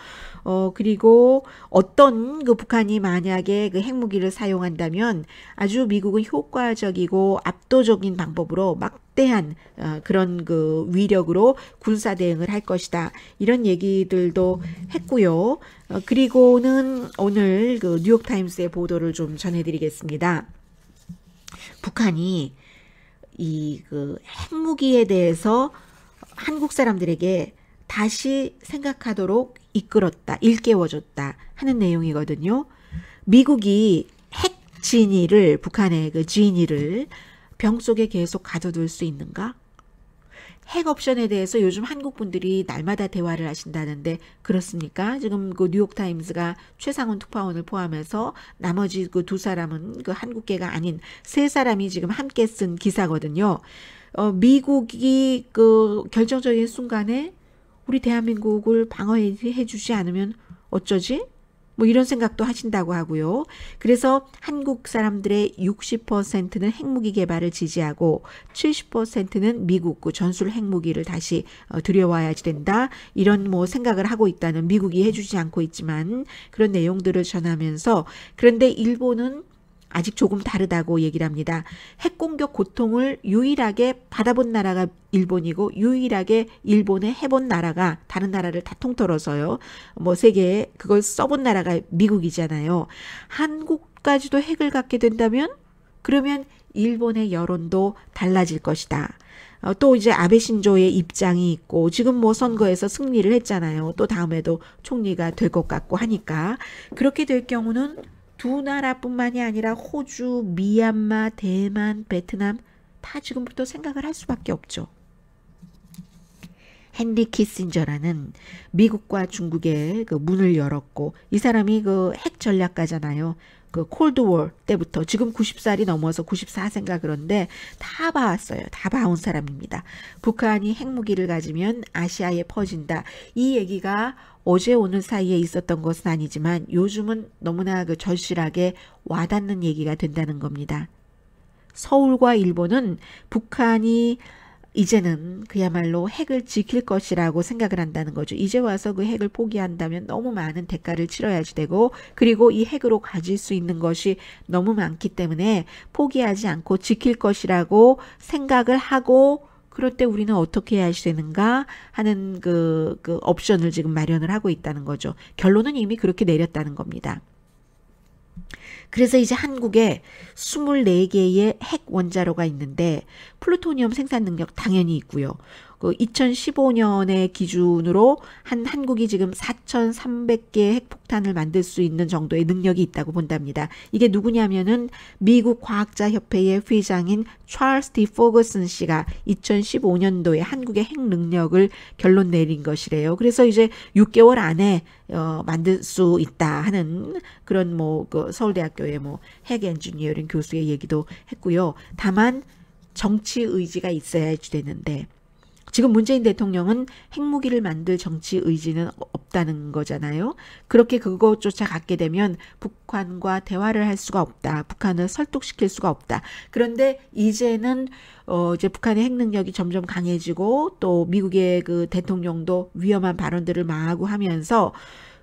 A: 그리고 어떤 북한이 만약에 핵무기를 사용한다면 아주 미국은 효과적이고 압도적인 방법으로 막대한 그런 위력으로 군사 대응을 할 것이다. 이런 얘기들도 했고요. 그리고는 오늘 뉴욕타임스의 보도를 좀 전해드리겠습니다. 북한이 이 핵무기에 대해서 한국 사람들에게 다시 생각하도록 이끌었다, 일깨워줬다 하는 내용이거든요. 미국이 핵 진위를, 북한의 진위를 병 속에 계속 가둬둘 수 있는가? 핵 옵션에 대해서 요즘 한국 분들이 날마다 대화를 하신다는데 그렇습니까? 지금 그 뉴욕타임스가 최상훈 특파원을 포함해서 나머지 그 두 사람은 그 한국계가 아닌 세 사람이 지금 함께 쓴 기사거든요. 미국이 그 결정적인 순간에 우리 대한민국을 방어해 주지 않으면 어쩌지? 뭐 이런 생각도 하신다고 하고요. 그래서 한국 사람들의 60%는 핵무기 개발을 지지하고 70%는 미국 그 전술 핵무기를 다시 들여와야지 된다. 이런 뭐 생각을 하고 있다는, 미국이 해주지 않고 있지만 그런 내용들을 전하면서, 그런데 일본은 아직 조금 다르다고 얘기를 합니다. 핵공격 고통을 유일하게 받아본 나라가 일본이고 유일하게 일본에 해본 나라가, 다른 나라를 다 통틀어서요, 뭐 세계에 그걸 써본 나라가 미국이잖아요. 한국까지도 핵을 갖게 된다면 그러면 일본의 여론도 달라질 것이다. 또 이제 아베 신조의 입장이 있고 지금 뭐 선거에서 승리를 했잖아요. 또 다음에도 총리가 될 것 같고 하니까 그렇게 될 경우는 두 나라뿐만이 아니라 호주, 미얀마, 대만, 베트남 다 지금부터 생각을 할 수밖에 없죠. 헨리 키신저라는 미국과 중국의 그 문을 열었고, 이 사람이 그 핵 전략가잖아요. 그 콜드워 때부터 지금 90살이 넘어서 94세인가 그런데 다 봐왔어요. 다 봐온 사람입니다. 북한이 핵무기를 가지면 아시아에 퍼진다. 이 얘기가 어제 오늘 사이에 있었던 것은 아니지만 요즘은 너무나 그 절실하게 와닿는 얘기가 된다는 겁니다. 서울과 일본은 북한이 이제는 그야말로 핵을 지킬 것이라고 생각을 한다는 거죠. 이제 와서 그 핵을 포기한다면 너무 많은 대가를 치러야지 되고, 그리고 이 핵으로 가질 수 있는 것이 너무 많기 때문에 포기하지 않고 지킬 것이라고 생각을 하고, 그럴 때 우리는 어떻게 해야 되는가 하는 그 옵션을 지금 마련을 하고 있다는 거죠. 결론은 이미 그렇게 내렸다는 겁니다. 그래서 이제 한국에 24개의 핵 원자로가 있는데 플루토늄 생산 능력 당연히 있고요. 그 2015년의 기준으로 한국이 지금 4,300개의 핵폭탄을 만들 수 있는 정도의 능력이 있다고 본답니다. 이게 누구냐면은 미국 과학자협회의 회장인 찰스 디 포거슨 씨가 2015년도에 한국의 핵 능력을 결론 내린 것이래요. 그래서 이제 6개월 안에 만들 수 있다 하는 그런 뭐 그 서울대학교의 뭐 핵 엔지니어링 교수의 얘기도 했고요. 다만 정치 의지가 있어야 되는데 지금 문재인 대통령은 핵무기를 만들 정치 의지는 없다는 거잖아요. 그렇게 그것조차 갖게 되면 북한과 대화를 할 수가 없다. 북한을 설득시킬 수가 없다. 그런데 이제는 이제 북한의 핵 능력이 점점 강해지고 또 미국의 그 대통령도 위험한 발언들을 마구 하면서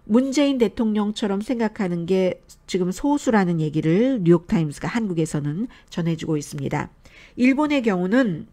A: 문재인 대통령처럼 생각하는 게 지금 소수라는 얘기를 뉴욕타임스가 한국에서는 전해주고 있습니다. 일본의 경우는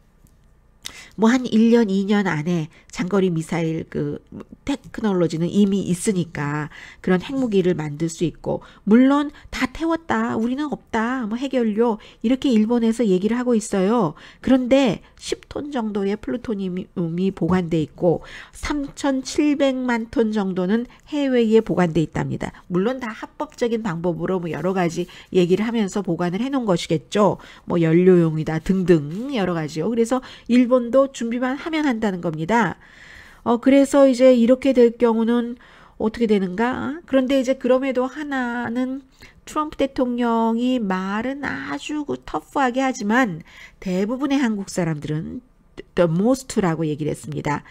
A: 뭐 한 1년, 2년 안에 장거리 미사일 그 테크놀로지는 이미 있으니까 그런 핵무기를 만들 수 있고, 물론 다 태웠다, 우리는 없다, 뭐 핵연료 이렇게 일본에서 얘기를 하고 있어요. 그런데 10톤 정도의 플루토늄이 보관돼 있고 3,700만 톤 정도는 해외에 보관돼 있답니다. 물론 다 합법적인 방법으로 뭐 여러 가지 얘기를 하면서 보관을 해놓은 것이겠죠. 뭐 연료용이다 등등 여러 가지요. 그래서 일본도 준비만 하면 한다는 겁니다. 그래서 이제 이렇게 될 경우는 어떻게 되는가? 그런데 이제 그럼에도 하나는 트럼프 대통령이 말은 아주 터프하게 하지만 대부분의 한국 사람들은 the most라고 얘기를 했습니다.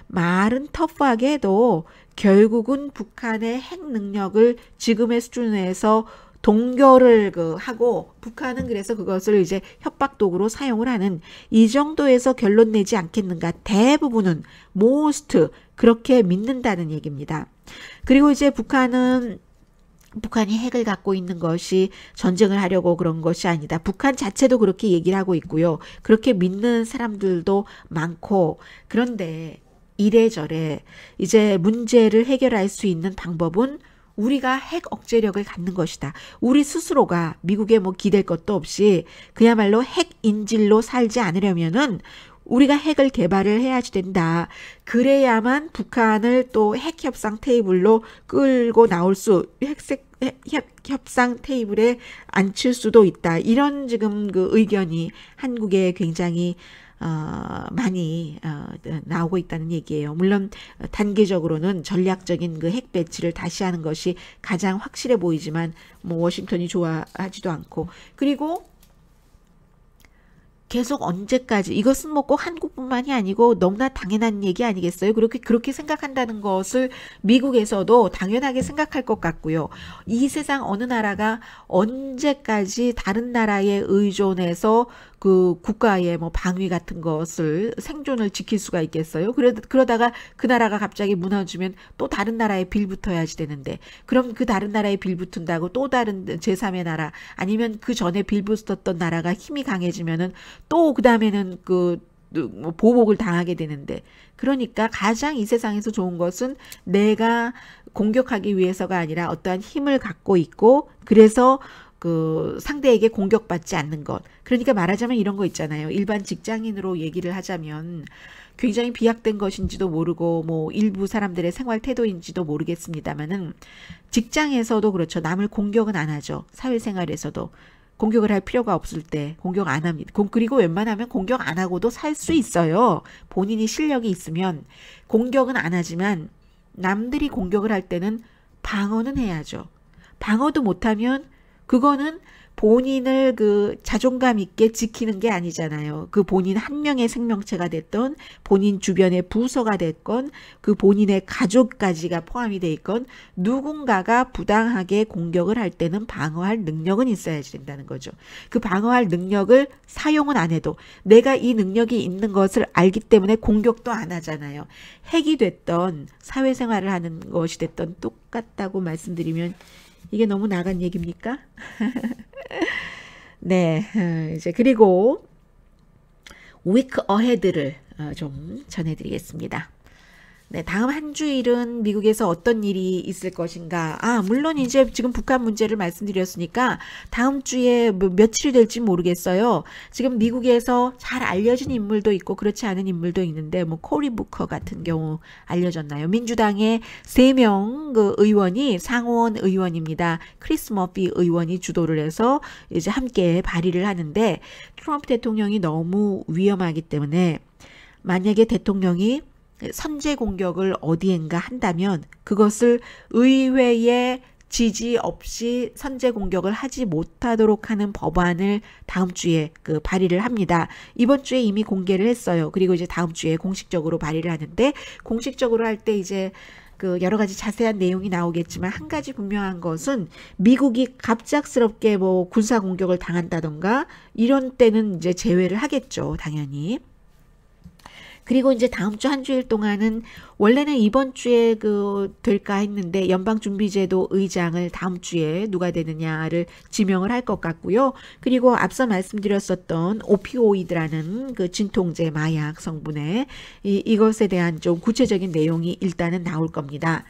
A: 말은 터프하게 해도 결국은 북한의 핵 능력을 지금의 수준에서 동결을 하고 북한은 그래서 그것을 이제 협박 도구로 사용을 하는 이 정도에서 결론 내지 않겠는가. 대부분은 most 그렇게 믿는다는 얘기입니다. 그리고 이제 북한이 핵을 갖고 있는 것이 전쟁을 하려고 그런 것이 아니다. 북한 자체도 그렇게 얘기를 하고 있고요. 그렇게 믿는 사람들도 많고, 그런데 이래저래 이제 문제를 해결할 수 있는 방법은 우리가 핵 억제력을 갖는 것이다. 우리 스스로가 미국에 뭐 기댈 것도 없이 그야말로 핵 인질로 살지 않으려면은 우리가 핵을 개발을 해야지 된다. 그래야만 북한을 또 핵 협상 테이블로 끌고 나올 수, 협상 테이블에 앉힐 수도 있다. 이런 지금 그 의견이 한국에 굉장히 많이 나오고 있다는 얘기예요. 물론 단계적으로는 전략적인 그 핵 배치를 다시 하는 것이 가장 확실해 보이지만 뭐 워싱턴이 좋아하지도 않고, 그리고 계속 언제까지, 이것은 뭐 꼭 한국뿐만이 아니고 너무나 당연한 얘기 아니겠어요? 그렇게 생각한다는 것을 미국에서도 당연하게 생각할 것 같고요. 이 세상 어느 나라가 언제까지 다른 나라에 의존해서 그 국가의 뭐 방위 같은 것을 생존을 지킬 수가 있겠어요? 그러다가 그 나라가 갑자기 무너지면 또 다른 나라에 빌붙어야지 되는데, 그럼 그 다른 나라에 빌붙은다고 또 다른 제3의 나라, 아니면 그 전에 빌붙었던 나라가 힘이 강해지면은 또 그 다음에는 뭐 보복을 당하게 되는데, 그러니까 가장 이 세상에서 좋은 것은 내가 공격하기 위해서가 아니라 어떠한 힘을 갖고 있고, 그래서 그 상대에게 공격받지 않는 것. 그러니까 말하자면 이런 거 있잖아요. 일반 직장인으로 얘기를 하자면 굉장히 비약된 것인지도 모르고 뭐 일부 사람들의 생활 태도인지도 모르겠습니다만은, 직장에서도 그렇죠. 남을 공격은 안 하죠. 사회생활에서도 공격을 할 필요가 없을 때 공격 안 합니다. 그리고 웬만하면 공격 안 하고도 살 수 있어요. 본인이 실력이 있으면 공격은 안 하지만 남들이 공격을 할 때는 방어는 해야죠. 방어도 못하면 그거는 본인을 그 자존감 있게 지키는 게 아니잖아요. 그 본인 한 명의 생명체가 됐던, 본인 주변의 부서가 됐건, 그 본인의 가족까지가 포함이 돼 있건, 누군가가 부당하게 공격을 할 때는 방어할 능력은 있어야지 된다는 거죠. 그 방어할 능력을 사용은 안 해도 내가 이 능력이 있는 것을 알기 때문에 공격도 안 하잖아요. 핵이 됐던 사회생활을 하는 것이 됐던 똑같다고 말씀드리면 이게 너무 나간 얘기입니까? 네, 이제 그리고 week ahead를 좀 전해드리겠습니다. 네, 다음 한 주일은 미국에서 어떤 일이 있을 것인가. 물론 이제 지금 북한 문제를 말씀드렸으니까 다음 주에 뭐 며칠이 될지 모르겠어요. 지금 미국에서 잘 알려진 인물도 있고 그렇지 않은 인물도 있는데, 뭐 코리 부커 같은 경우 알려졌나요? 민주당의 3명 그 의원이 상원 의원입니다. 크리스 머피 의원이 주도를 해서 이제 함께 발의를 하는데, 트럼프 대통령이 너무 위험하기 때문에 만약에 대통령이 선제 공격을 어디엔가 한다면 그것을 의회의 지지 없이 선제 공격을 하지 못하도록 하는 법안을 다음 주에 그 발의를 합니다. 이번 주에 이미 공개를 했어요. 그리고 이제 다음 주에 공식적으로 발의를 하는데, 공식적으로 할 때 이제 그 여러 가지 자세한 내용이 나오겠지만, 한 가지 분명한 것은 미국이 갑작스럽게 뭐 군사 공격을 당한다던가 이런 때는 이제 제외를 하겠죠, 당연히. 그리고 이제 다음 주 한 주일 동안은 원래는 이번 주에 될까 했는데 연방준비제도 의장을 다음 주에 누가 되느냐를 지명을 할 것 같고요. 그리고 앞서 말씀드렸었던 오피오이드라는 그 진통제 마약 성분에 이것에 대한 좀 구체적인 내용이 일단은 나올 겁니다.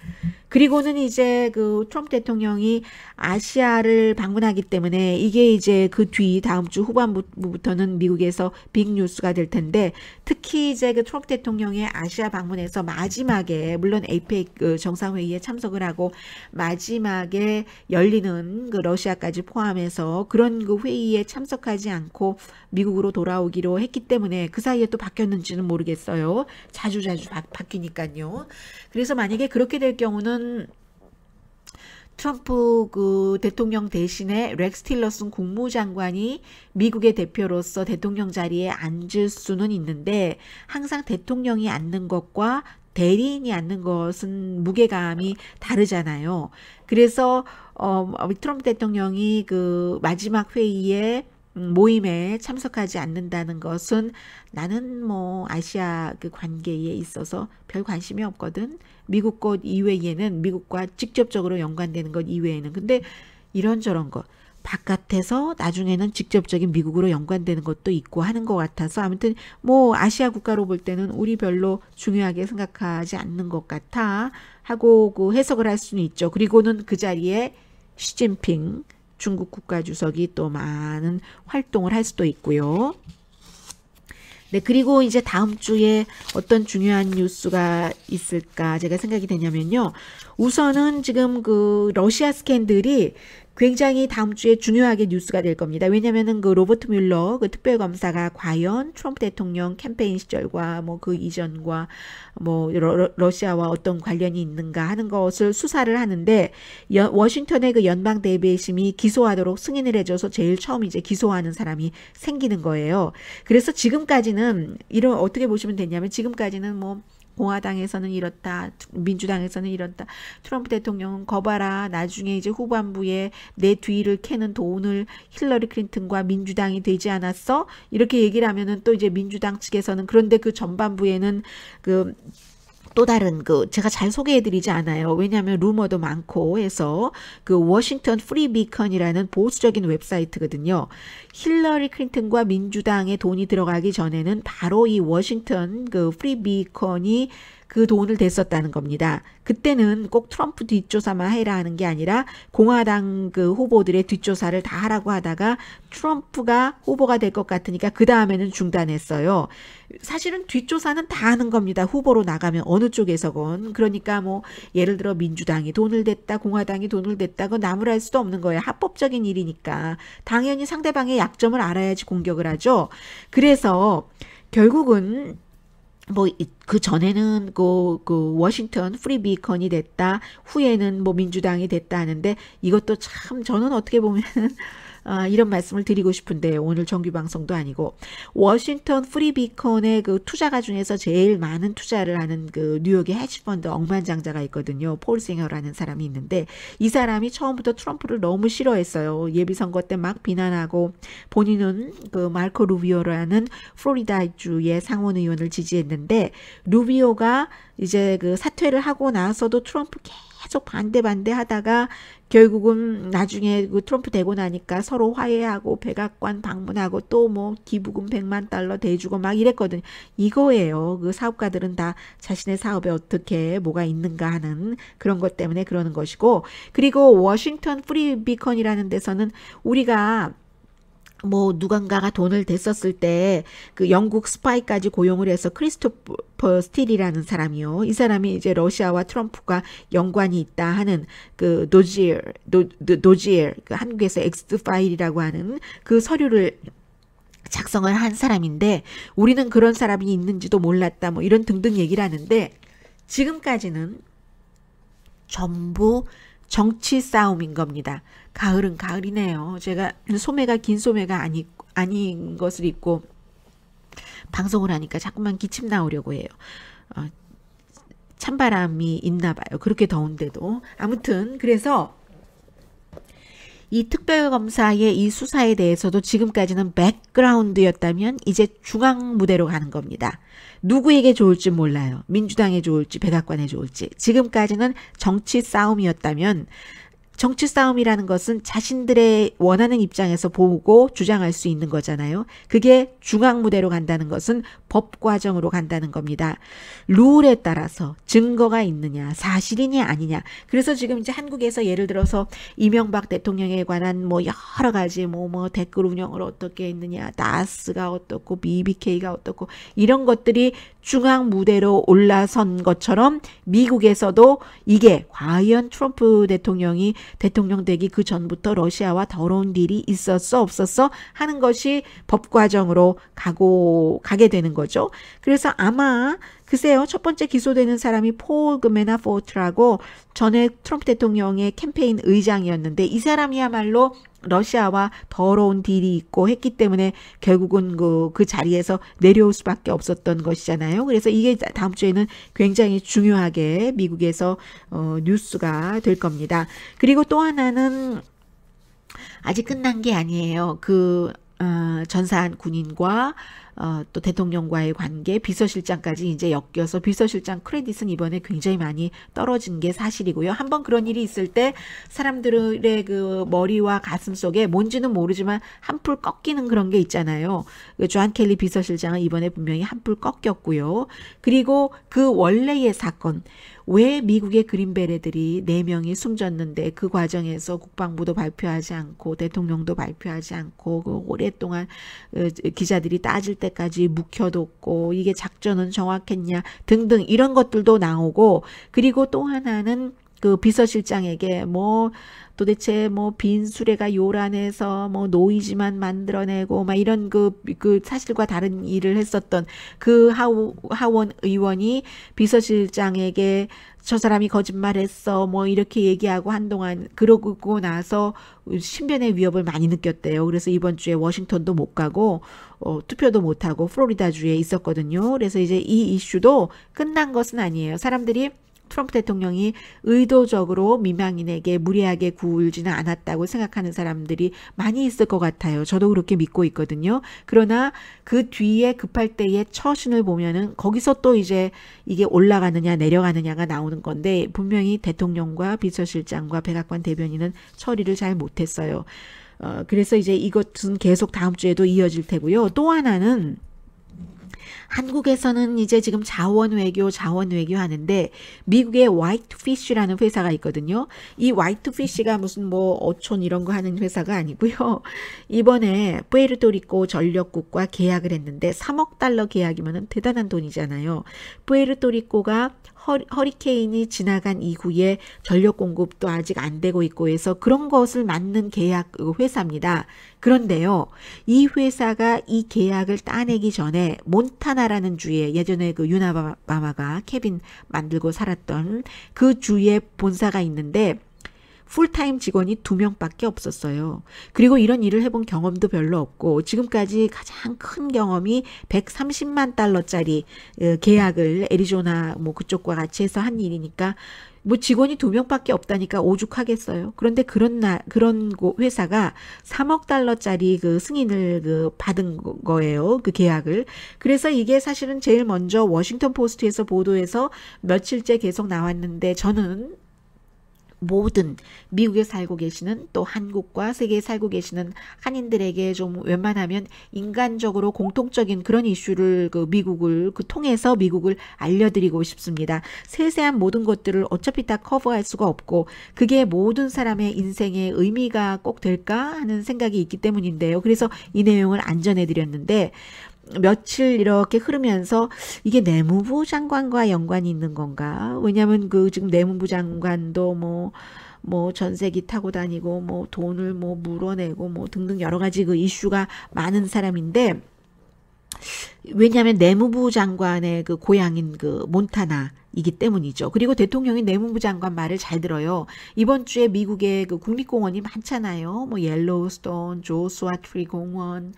A: 그리고는 이제 그 트럼프 대통령이 아시아를 방문하기 때문에 이게 이제 그 뒤 다음 주 후반부부터는 미국에서 빅 뉴스가 될 텐데, 특히 이제 그 트럼프 대통령의 아시아 방문에서 마지막에, 물론 에이펙 그 정상회의에 참석을 하고 마지막에 열리는 그 러시아까지 포함해서 그런 그 회의에 참석하지 않고 미국으로 돌아오기로 했기 때문에, 그 사이에 또 바뀌었는지는 모르겠어요. 자주 바뀌니까요. 그래서 만약에 그렇게 될 경우는 트럼프 그 대통령 대신에 렉스 틸러슨 국무장관이 미국의 대표로서 대통령 자리에 앉을 수는 있는데, 항상 대통령이 앉는 것과 대리인이 앉는 것은 무게감이 다르잖아요. 그래서 트럼프 대통령이 그 마지막 회의에 모임에 참석하지 않는다는 것은, 나는 뭐 아시아 그 관계에 있어서 별 관심이 없거든. 미국 것 이외에는, 미국과 직접적으로 연관되는 것 이외에는. 근데 이런저런 것 바깥에서 나중에는 직접적인 미국으로 연관되는 것도 있고 하는 것 같아서, 아무튼 뭐 아시아 국가로 볼 때는 우리 별로 중요하게 생각하지 않는 것 같아 하고 그 해석을 할 수는 있죠. 그리고는 그 자리에 시진핑 중국 국가주석이 또 많은 활동을 할 수도 있고요. 네, 그리고 이제 다음 주에 어떤 중요한 뉴스가 있을까 제가 생각이 되냐면요. 우선은 지금 그 러시아 스캔들이 굉장히 다음 주에 중요하게 뉴스가 될 겁니다. 왜냐면은 그 로버트 뮬러 그 특별검사가 과연 트럼프 대통령 캠페인 시절과 뭐 그 이전과 뭐 러시아와 어떤 관련이 있는가 하는 것을 수사를 하는데 워싱턴의 그 연방 대배심이 기소하도록 승인을 해줘서 제일 처음 이제 기소하는 사람이 생기는 거예요. 그래서 지금까지는 이런 어떻게 보시면 되냐면 지금까지는 뭐 공화당에서는 이렇다, 민주당에서는 이렇다, 트럼프 대통령은 거봐라, 나중에 이제 후반부에 내 뒤를 캐는 돈을 힐러리 클린턴과 민주당이 되지 않았어? 이렇게 얘기를 하면은 또 이제 민주당 측에서는 그런데 그 전반부에는 그 또 다른 그 제가 잘 소개해드리지 않아요. 왜냐하면 루머도 많고 해서 그 워싱턴 프리 비컨이라는 보수적인 웹사이트거든요. 힐러리 클린턴과 민주당의 돈이 들어가기 전에는 바로 이 워싱턴 그 프리 비컨이 그 돈을 댔었다는 겁니다. 그때는 꼭 트럼프 뒷조사만 해라 하는 게 아니라 공화당 그 후보들의 뒷조사를 다 하라고 하다가 트럼프가 후보가 될 것 같으니까 그 다음에는 중단했어요. 사실은 뒷조사는 다 하는 겁니다. 후보로 나가면 어느 쪽에서건. 그러니까 뭐 예를 들어 민주당이 돈을 댔다, 공화당이 돈을 댔다, 그건 나무랄 수도 없는 거예요. 합법적인 일이니까. 당연히 상대방의 약점을 알아야지 공격을 하죠. 그래서 결국은 뭐 그 전에는 그 워싱턴 프리 비컨이 됐다, 후에는 뭐 민주당이 됐다 하는데 이것도 참 저는 어떻게 보면은 이런 말씀을 드리고 싶은데 오늘 정규 방송도 아니고 워싱턴 프리 비컨의 그 투자가 중에서 제일 많은 투자를 하는 그 뉴욕의 헤지펀드 억만장자가 있거든요. 폴 싱어라는 사람이 있는데 이 사람이 처음부터 트럼프를 너무 싫어했어요. 예비선거 때 막 비난하고 본인은 그 마르코 루비오라는 플로리다주의 상원 의원을 지지했는데 루비오가 이제 그 사퇴를 하고 나서도 트럼프 계속 반대 하다가 결국은 나중에 그 트럼프 되고 나니까 서로 화해하고 백악관 방문하고 또 뭐 기부금 100만 달러 대주고 막 이랬거든요. 이거예요. 그 사업가들은 다 자신의 사업에 어떻게 뭐가 있는가 하는 그런 것 때문에 그러는 것이고, 그리고 워싱턴 프리 비컨이라는 데서는 우리가 뭐 누군가가 돈을 댔었을 때 그 영국 스파이까지 고용을 해서 크리스토퍼 스틸이라는 사람이요. 이 사람이 이제 러시아와 트럼프가 연관이 있다 하는 그 도지엘 그 한국에서 엑스파일이라고 하는 그 서류를 작성을 한 사람인데 우리는 그런 사람이 있는지도 몰랐다 뭐 이런 등등 얘기를 하는데 지금까지는 전부 정치 싸움인 겁니다. 가을은 가을이네요. 제가 소매가 긴 소매가 아닌 것을 입고 방송을 하니까 자꾸만 기침 나오려고 해요. 찬바람이 있나 봐요. 그렇게 더운데도. 아무튼 그래서 이 특별검사의 이 수사에 대해서도 지금까지는 백그라운드였다면 이제 중앙 무대로 가는 겁니다. 누구에게 좋을지 몰라요. 민주당에 좋을지 백악관에 좋을지. 지금까지는 정치 싸움이었다면 정치 싸움이라는 것은 자신들의 원하는 입장에서 보고 주장할 수 있는 거잖아요. 그게 중앙 무대로 간다는 것은 법 과정으로 간다는 겁니다. 룰에 따라서 증거가 있느냐, 사실이냐 아니냐. 그래서 지금 이제 한국에서 예를 들어서 이명박 대통령에 관한 뭐 여러 가지 뭐 댓글 운영을 어떻게 했느냐, 나스가 어떻고 BBK가 어떻고 이런 것들이 중앙 무대로 올라선 것처럼 미국에서도 이게 과연 트럼프 대통령이 대통령 되기 그 전부터 러시아와 더러운 딜이 있었어 없었어 하는 것이 법 과정으로 가게 되는 거죠. 그래서 아마 글쎄요, 첫 번째 기소되는 사람이 폴 메나포트라고 전에 트럼프 대통령의 캠페인 의장이었는데 이 사람이야말로 러시아와 더러운 딜이 있고 했기 때문에 결국은 그 자리에서 내려올 수밖에 없었던 것이잖아요. 그래서 이게 다음 주에는 굉장히 중요하게 미국에서 뉴스가 될 겁니다. 그리고 또 하나는 아직 끝난 게 아니에요. 전사한 군인과 또 대통령과의 관계, 비서실장까지 이제 엮여서 비서실장 크레딧은 이번에 굉장히 많이 떨어진 게 사실이고요. 한번 그런 일이 있을 때 사람들의 그 머리와 가슴 속에 뭔지는 모르지만 한풀 꺾이는 그런 게 있잖아요. 존 켈리 비서실장은 이번에 분명히 한풀 꺾였고요. 그리고 그 원래의 사건, 왜 미국의 그린베레들이 4명이 숨졌는데 그 과정에서 국방부도 발표하지 않고 대통령도 발표하지 않고 그 오랫동안 기자들이 따질 때까지 묵혀뒀고 이게 작전은 정확했냐 등등 이런 것들도 나오고, 그리고 또 하나는 그 비서실장에게 뭐 도대체 뭐 빈 수레가 요란해서 뭐 노이즈만 만들어내고 막 이런 그 사실과 다른 일을 했었던 그 하원 의원이 비서실장에게 저 사람이 거짓말했어 뭐 이렇게 얘기하고 한동안 그러고 나서 신변의 위협을 많이 느꼈대요. 그래서 이번 주에 워싱턴도 못 가고 투표도 못 하고 플로리다주에 있었거든요. 그래서 이제 이 이슈도 끝난 것은 아니에요. 사람들이 트럼프 대통령이 의도적으로 미망인에게 무리하게 굴지는 않았다고 생각하는 사람들이 많이 있을 것 같아요. 저도 그렇게 믿고 있거든요. 그러나 그 뒤에 급할 때의 처신을 보면은 거기서 또 이제 이게 올라가느냐 내려가느냐가 나오는 건데 분명히 대통령과 비서실장과 백악관 대변인은 처리를 잘 못했어요. 그래서 이제 이것은 계속 다음 주에도 이어질 테고요. 또 하나는 한국에서는 이제 지금 자원 외교 하는데 미국의 화이트피쉬라는 회사가 있거든요. 이 화이트피쉬가 무슨 뭐 어촌 이런 거 하는 회사가 아니고요. 이번에 푸에르토리코 전력국과 계약을 했는데 3억 달러 계약이면 대단한 돈이잖아요. 푸에르토리코가 허리케인이 지나간 이후에 전력 공급도 아직 안 되고 있고 해서 그런 것을 맡는 계약 회사입니다. 그런데요, 이 회사가 이 계약을 따내기 전에 몬타나라는 주에 예전에 그 유나바마가 케빈 만들고 살았던 그 주에 본사가 있는데 풀타임 직원이 2명밖에 없었어요. 그리고 이런 일을 해본 경험도 별로 없고 지금까지 가장 큰 경험이 130만 달러짜리 계약을 애리조나 뭐 그쪽과 같이 해서 한 일이니까 뭐 직원이 2명밖에 없다니까 오죽하겠어요. 그런데 그런 회사가 3억 달러짜리 그 승인을 받은 거예요. 그 계약을. 그래서 이게 사실은 제일 먼저 워싱턴 포스트에서 보도해서 며칠째 계속 나왔는데 저는 모든 미국에 살고 계시는 또 한국과 세계에 살고 계시는 한인들에게 좀 웬만하면 인간적으로 공통적인 그런 이슈를 미국을 통해서 미국을 알려드리고 싶습니다. 세세한 모든 것들을 어차피 다 커버할 수가 없고 그게 모든 사람의 인생의 의미가 꼭 될까 하는 생각이 있기 때문인데요. 그래서 이 내용을 안 전해드렸는데 며칠 이렇게 흐르면서 이게 내무부 장관과 연관이 있는 건가? 왜냐하면 지금 내무부 장관도 뭐 전세기 타고 다니고 뭐 돈을 뭐 물어내고 뭐 등등 여러 가지 그 이슈가 많은 사람인데 왜냐하면 내무부 장관의 그 고향인 그 몬타나이기 때문이죠. 그리고 대통령이 내무부 장관 말을 잘 들어요. 이번 주에 미국의 그 국립공원이 많잖아요. 뭐 옐로우스톤, 조수아 트리 공원,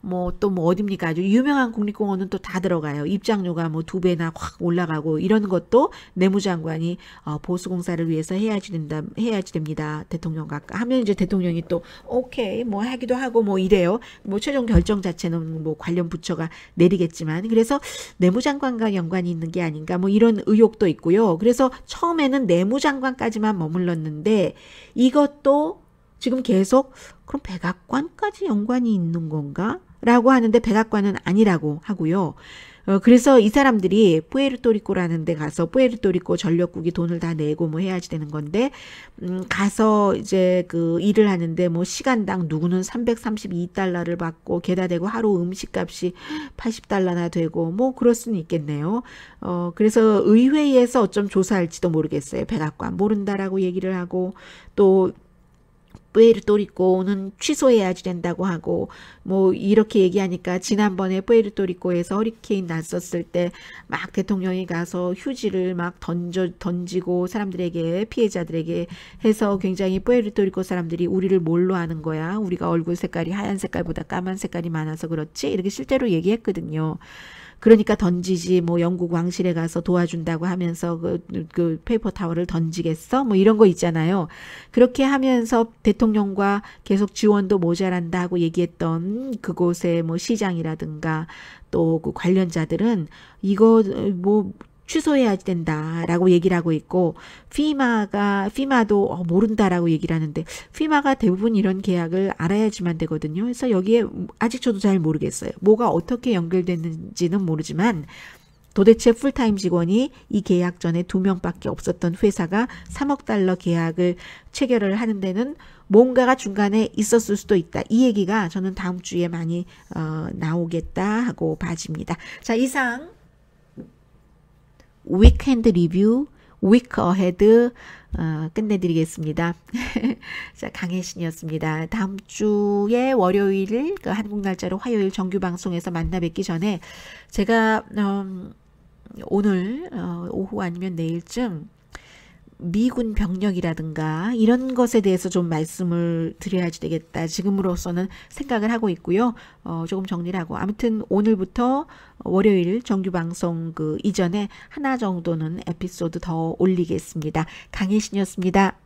A: 뭐 또 뭐 어딥니까? 아주 유명한 국립공원은 또 다 들어가요. 입장료가 뭐 2배나 확 올라가고 이런 것도 내무장관이 보수공사를 위해서 해야지 됩니다. 대통령과 하면 이제 대통령이 또 오케이 뭐 하기도 하고 뭐 이래요. 뭐 최종 결정 자체는 뭐 관련 부처가 내리겠지만 그래서 내무장관과 연관이 있는 게 아닌가 뭐 이런 의혹도 있고요. 그래서 처음에는 내무장관까지만 머물렀는데 이것도 지금 계속 그럼 백악관까지 연관이 있는 건가? 라고 하는데 백악관은 아니라고 하고요. 그래서 이 사람들이 푸에르토리코라는 데 가서 푸에르토리코 전력국이 돈을 다 내고 뭐 해야지 되는 건데 가서 이제 그 일을 하는데 뭐 시간당 누구는 332달러를 받고 게다 대고 하루 음식값이 80달러나 되고 뭐 그럴 수는 있겠네요. 그래서 의회에서 어쩜 조사할지도 모르겠어요. 백악관 모른다라고 얘기를 하고 또 푸에르토리코는 취소해야지 된다고 하고 뭐 이렇게 얘기하니까 지난번에 푸에르토리코에서 허리케인 났었을 때 막 대통령이 가서 휴지를 막 던지고 사람들에게 피해자들에게 해서 굉장히 푸에르토리코 사람들이 우리를 뭘로 아는 거야? 우리가 얼굴 색깔이 하얀 색깔보다 까만 색깔이 많아서 그렇지? 이렇게 실제로 얘기했거든요. 그러니까 던지지 뭐 영국 왕실에 가서 도와준다고 하면서 그 페이퍼 타워를 던지겠어? 뭐 이런 거 있잖아요. 그렇게 하면서 대통령과 계속 지원도 모자란다 하고 얘기했던 그곳의 뭐 시장이라든가 또 그 관련자들은 이거 뭐 취소해야 된다라고 얘기를 하고 있고 피마도 모른다라고 얘기를 하는데 피마가 대부분 이런 계약을 알아야지만 되거든요. 그래서 여기에 아직 저도 잘 모르겠어요. 뭐가 어떻게 연결됐는지는 모르지만 도대체 풀타임 직원이 이 계약 전에 2명밖에 없었던 회사가 3억 달러 계약을 체결을 하는 데는 뭔가가 중간에 있었을 수도 있다. 이 얘기가 저는 다음 주에 많이 나오겠다 하고 봐집니다. 자, 이상 위켄드 리뷰 week ahead 끝내드리겠습니다. 자, 강혜신이었습니다. 다음 주에 월요일 그 한국 날짜로 화요일 정규 방송에서 만나 뵙기 전에 제가 오늘 오후 아니면 내일쯤 미군 병력이라든가 이런 것에 대해서 좀 말씀을 드려야지 되겠다. 지금으로서는 생각을 하고 있고요. 조금 정리를 하고 아무튼 오늘부터 월요일 정규 방송 그 이전에 하나 정도는 에피소드 더 올리겠습니다. 강혜신이었습니다.